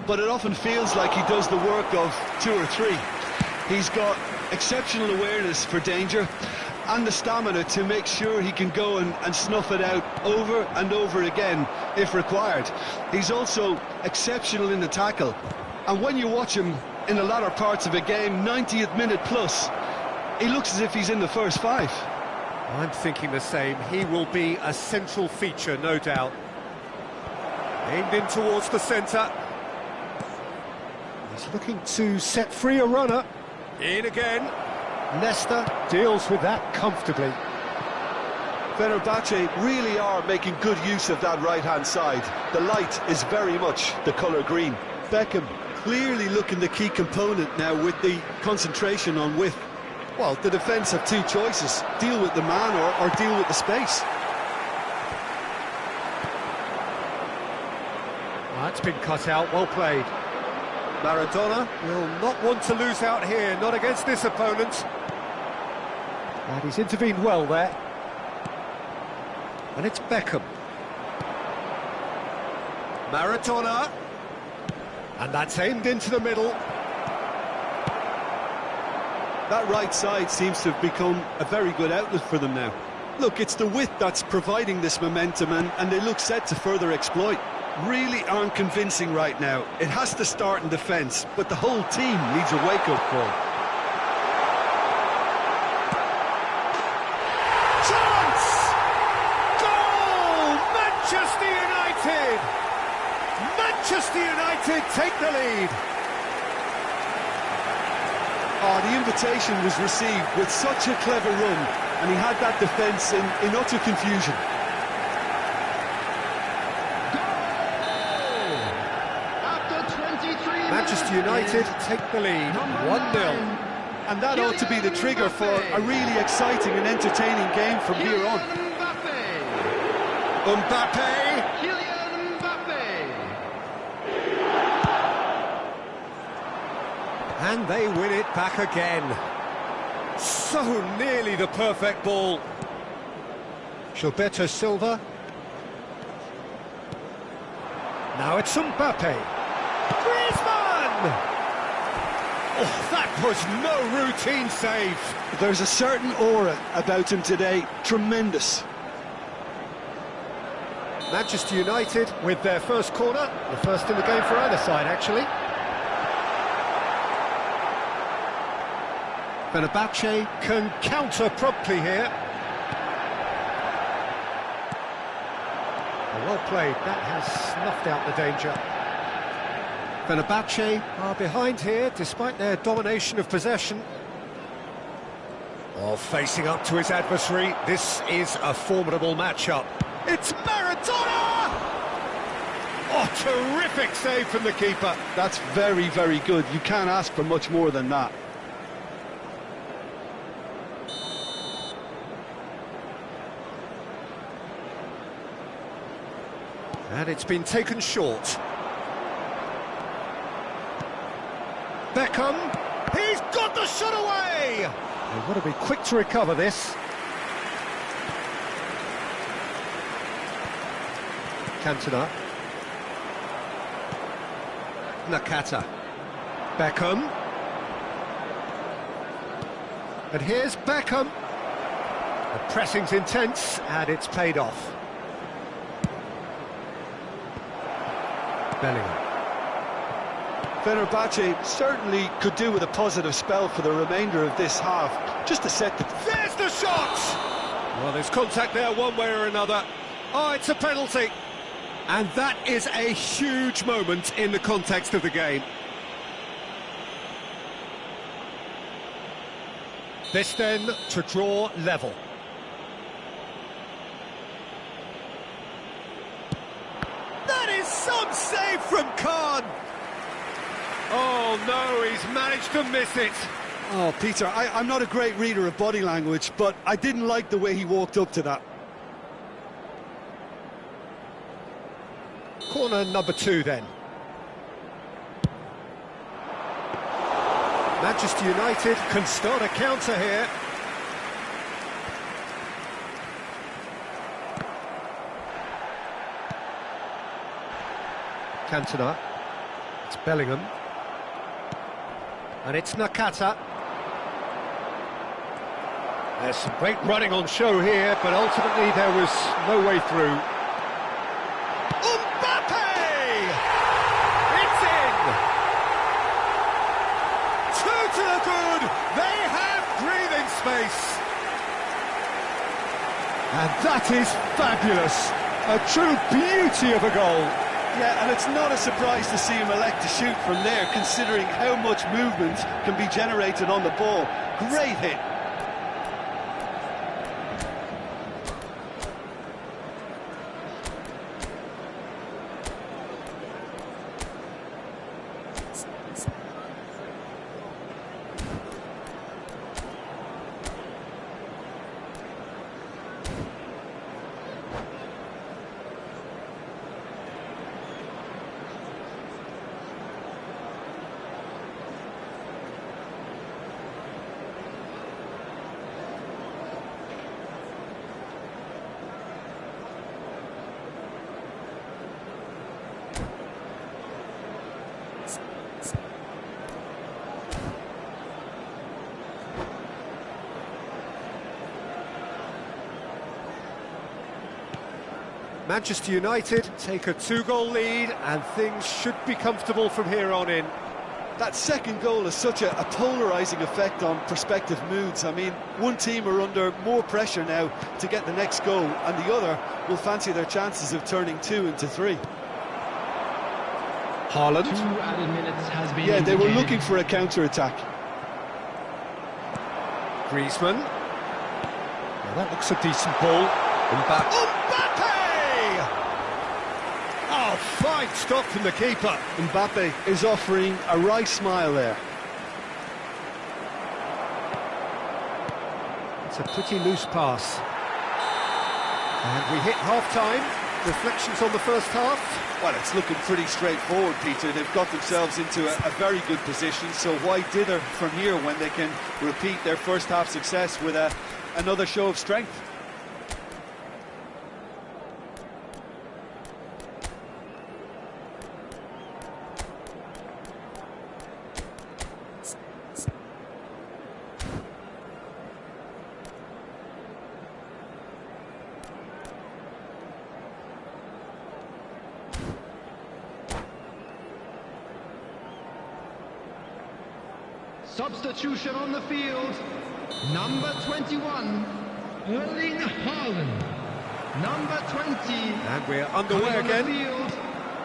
but it often feels like he does the work of two or three. He's got exceptional awareness for danger, and the stamina to make sure he can go and snuff it out over and over again if required. He's also exceptional in the tackle, and when you watch him in the latter parts of a game, 90th minute plus, he looks as if he's in the first five. I'm thinking the same. He will be a central feature, no doubt. Aimed in towards the centre. He's looking to set free a runner. In again. Leicester deals with that comfortably. Fenerbahce really are making good use of that right-hand side. The light is very much the colour green. Beckham clearly looking the key component now with the concentration on width. Well, the defence have two choices: deal with the man or deal with the space. That's been cut out, well played. Maradona will not want to lose out here, not against this opponent. And he's intervened well there. And it's Beckham. Maradona. And that's aimed into the middle. That right side seems to have become a very good outlet for them now. Look, it's the width that's providing this momentum, and they look set to further exploit. Really aren't convincing right now. It has to start in defence, but the whole team needs a wake-up call. Chance! Goal! Manchester United! Manchester United take the lead. Oh, the invitation was received with such a clever run, and he had that defence in utter confusion. Manchester United take the lead, 1-0. And that ought to be the trigger for a really exciting and entertaining game from here on. Mbappe! And they win it back again. So nearly the perfect ball. Gilberto Silva. Now it's Mbappe. Griezmann! Oh, that was no routine save. There's a certain aura about him today. Tremendous. Manchester United with their first corner. The first in the game for either side, actually. Fenerbahce can counter promptly here. Well played, that has snuffed out the danger. Fenerbahce are behind here despite their domination of possession. Oh, facing up to his adversary, this is a formidable matchup. It's Maradona! Oh, terrific save from the keeper. That's very, very good. You can't ask for much more than that. And it's been taken short. Beckham, he's got the shot away! They've got to be quick to recover this. Cantona. Nakata. Beckham. And here's Beckham. The pressing's intense, and it's paid off. Bellingham. Fenerbahce certainly could do with a positive spell for the remainder of this half, just to set the... There's the shot! Well, there's contact there one way or another. Oh, it's a penalty. And that is a huge moment in the context of the game. This then to draw level. That is some save from Khan! Oh no, he's managed to miss it. Oh, Peter, I'm not a great reader of body language, but I didn't like the way he walked up to that. Corner number 2 then. Manchester United can start a counter here. Cantona. It's Bellingham. And it's Nakata. There's some great running on show here, but ultimately there was no way through. Mbappe! It's in! Two to the good. They have breathing space. And that is fabulous. A true beauty of a goal. Yeah, and it's not a surprise to see him elect to shoot from there, considering how much movement can be generated on the ball. Great hit. Manchester United take a 2-goal lead, and things should be comfortable from here on in. That second goal has such a polarising effect on prospective moods. I mean, one team are under more pressure now to get the next goal, and the other will fancy their chances of turning 2 into 3. Haaland. 2 added minutes has been Yeah, they were indicated. looking for a counter-attack. Griezmann. Now that looks a decent ball. Mbappe! Oh, fine stop from the keeper. Mbappe is offering a wry smile there. It's a pretty loose pass. And we hit half-time. Reflections on the first half? Well, it's looking pretty straightforward, Peter. They've got themselves into a very good position, so why dither from here when they can repeat their first half success with another show of strength? Substitution on the field. Number 21, Erling Haaland. Number 20. And we're underway coming on the again. field,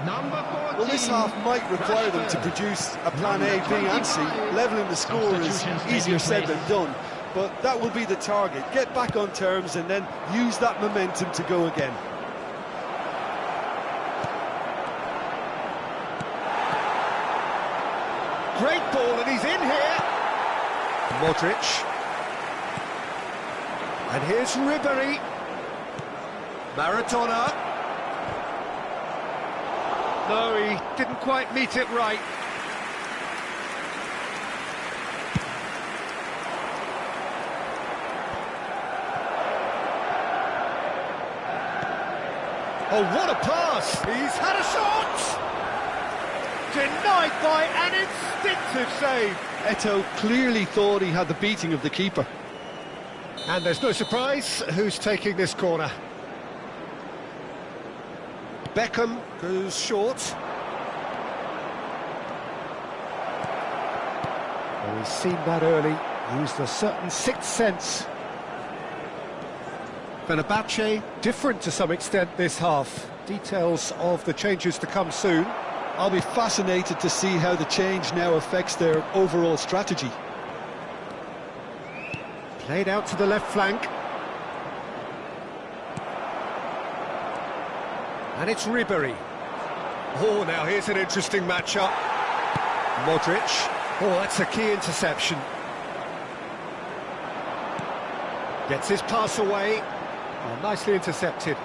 number 14. Well, this half might require them to produce a plan A, B and C. Levelling the score is easier said than done, but that will be the target. Get back on terms and then use that momentum to go again. Great ball, and he's in here. Modric. And here's Ribery. Maradona. No, he didn't quite meet it right. Oh, what a pass! He's had a shot! Denied by an instinctive save. Eto'o clearly thought he had the beating of the keeper. And there's no surprise who's taking this corner. Beckham goes short. Oh, he's seen that early, used a certain sixth sense. Fenerbahce different to some extent this half. Details of the changes to come soon. I'll be fascinated to see how the change now affects their overall strategy. Played out to the left flank. And it's Ribery. Oh, now here's an interesting matchup. Modric. Oh, that's a key interception. Gets his pass away. Oh, nicely intercepted.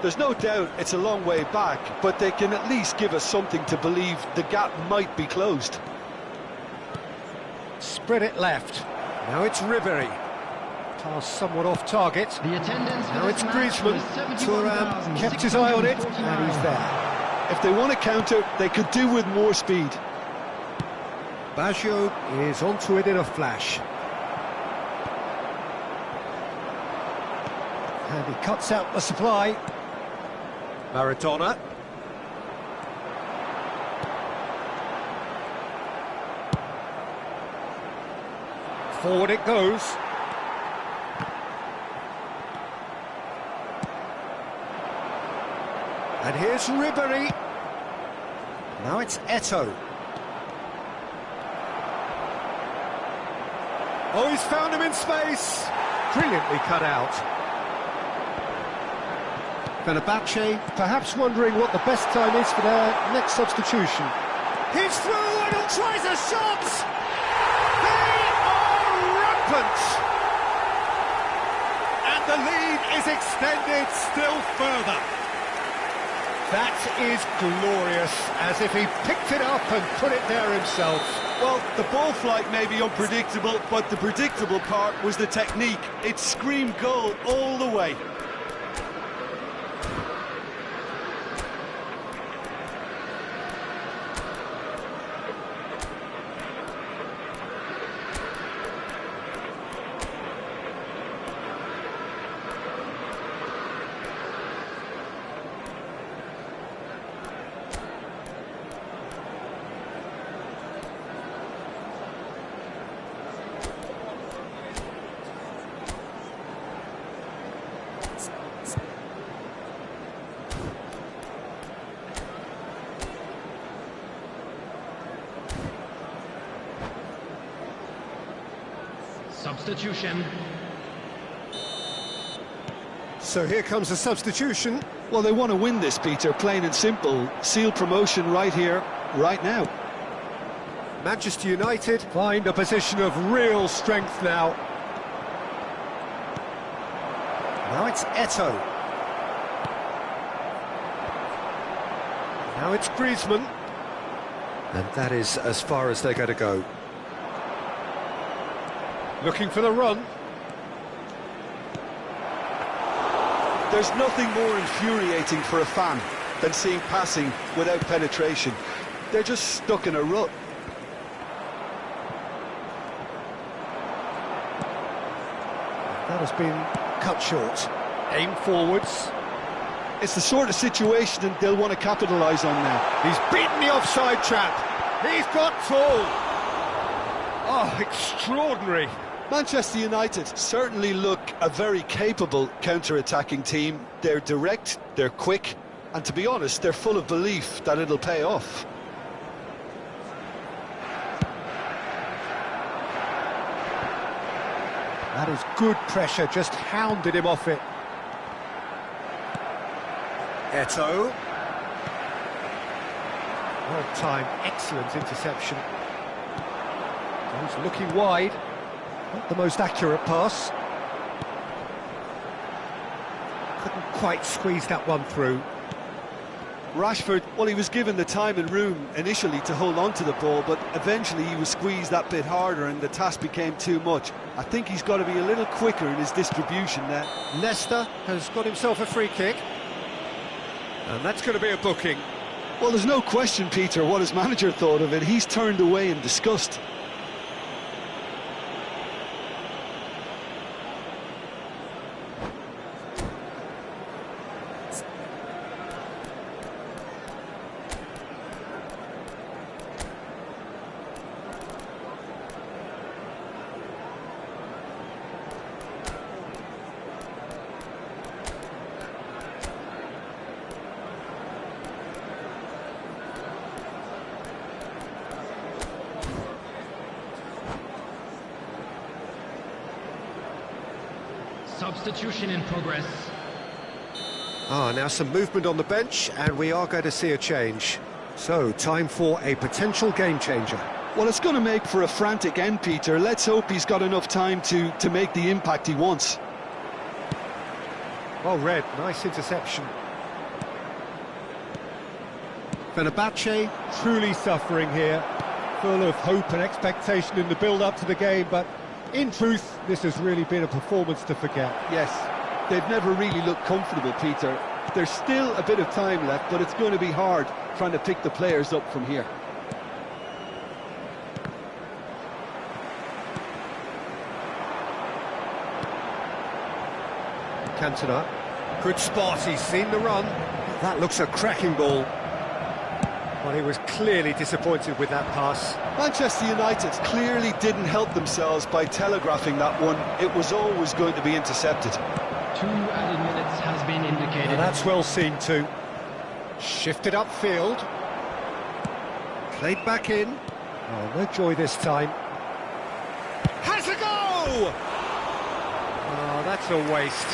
There's no doubt it's a long way back, but they can at least give us something to believe the gap might be closed. Spread it left. Now it's Ribery. Pass somewhat off target. The attendance for Now this it's match Griezmann. was Thuram kept his eye on it, and he's there. If they want to counter, they could do with more speed. Baggio is onto it in a flash. And he cuts out the supply. Maradona. Forward it goes. And here's Ribery. Now it's Eto'o. Oh, he's found him in space. Brilliantly cut out. Fenerbahce perhaps wondering what the best time is for their next substitution. He's through and he tries a shot! They are rampant! And the lead is extended still further. That is glorious, as if he picked it up and put it there himself. Well, the ball flight may be unpredictable, but the predictable part was the technique. It screamed goal all the way. Substitution. So here comes a substitution. Well, they want to win this, Peter, plain and simple. Seal promotion right here, right now. Manchester United find a position of real strength now. Now it's Eto'o. Now it's Griezmann. And that is as far as they're going to go. Looking for the run. There's nothing more infuriating for a fan than seeing passing without penetration. They're just stuck in a rut. That has been cut short. Aim forwards. It's the sort of situation that they'll want to capitalise on now. He's beaten the offside trap. He's got tall. Oh, extraordinary. Manchester United certainly look a very capable counter-attacking team. They're direct, they're quick, and to be honest, they're full of belief that it'll pay off. That is good pressure, just hounded him off it. Eto'o. Well timed, excellent interception. He's looking wide. Not the most accurate pass. Couldn't quite squeeze that one through. Rashford, well, he was given the time and room initially to hold on to the ball, but eventually he was squeezed that bit harder and the task became too much. I think he's got to be a little quicker in his distribution there. Leicester has got himself a free kick. And that's going to be a booking. Well, there's no question, Peter, what his manager thought of it. He's turned away in disgust. Substitution in progress. Now some movement on the bench, and we are going to see a change. So, time for a potential game changer. Well, it's going to make for a frantic end, Peter. Let's hope he's got enough time to make the impact he wants. Well read, nice interception. Fenerbahce truly suffering here, full of hope and expectation in the build-up to the game, but in truth, this has really been a performance to forget. Yes, they've never really looked comfortable, Peter. There's still a bit of time left, but it's going to be hard trying to pick the players up from here. Cantona. Good spot, he's seen the run. That looks a cracking ball. Well, he was clearly disappointed with that pass. Manchester United clearly didn't help themselves by telegraphing that one. It was always going to be intercepted. 2 added minutes has been indicated. And that's well seen too. Shifted upfield. Played back in. Oh, no joy this time. Has a go! Oh, that's a waste.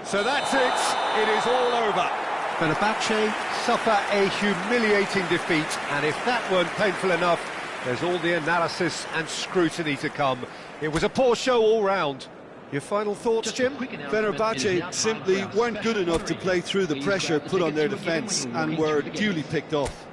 So that's it. It is all over. Fenerbahce suffer a humiliating defeat, and if that weren't painful enough, there's all the analysis and scrutiny to come. It was a poor show all round. Your final thoughts, Jim? Fenerbahce simply weren't good enough to play through the pressure put on their defence and were duly picked off.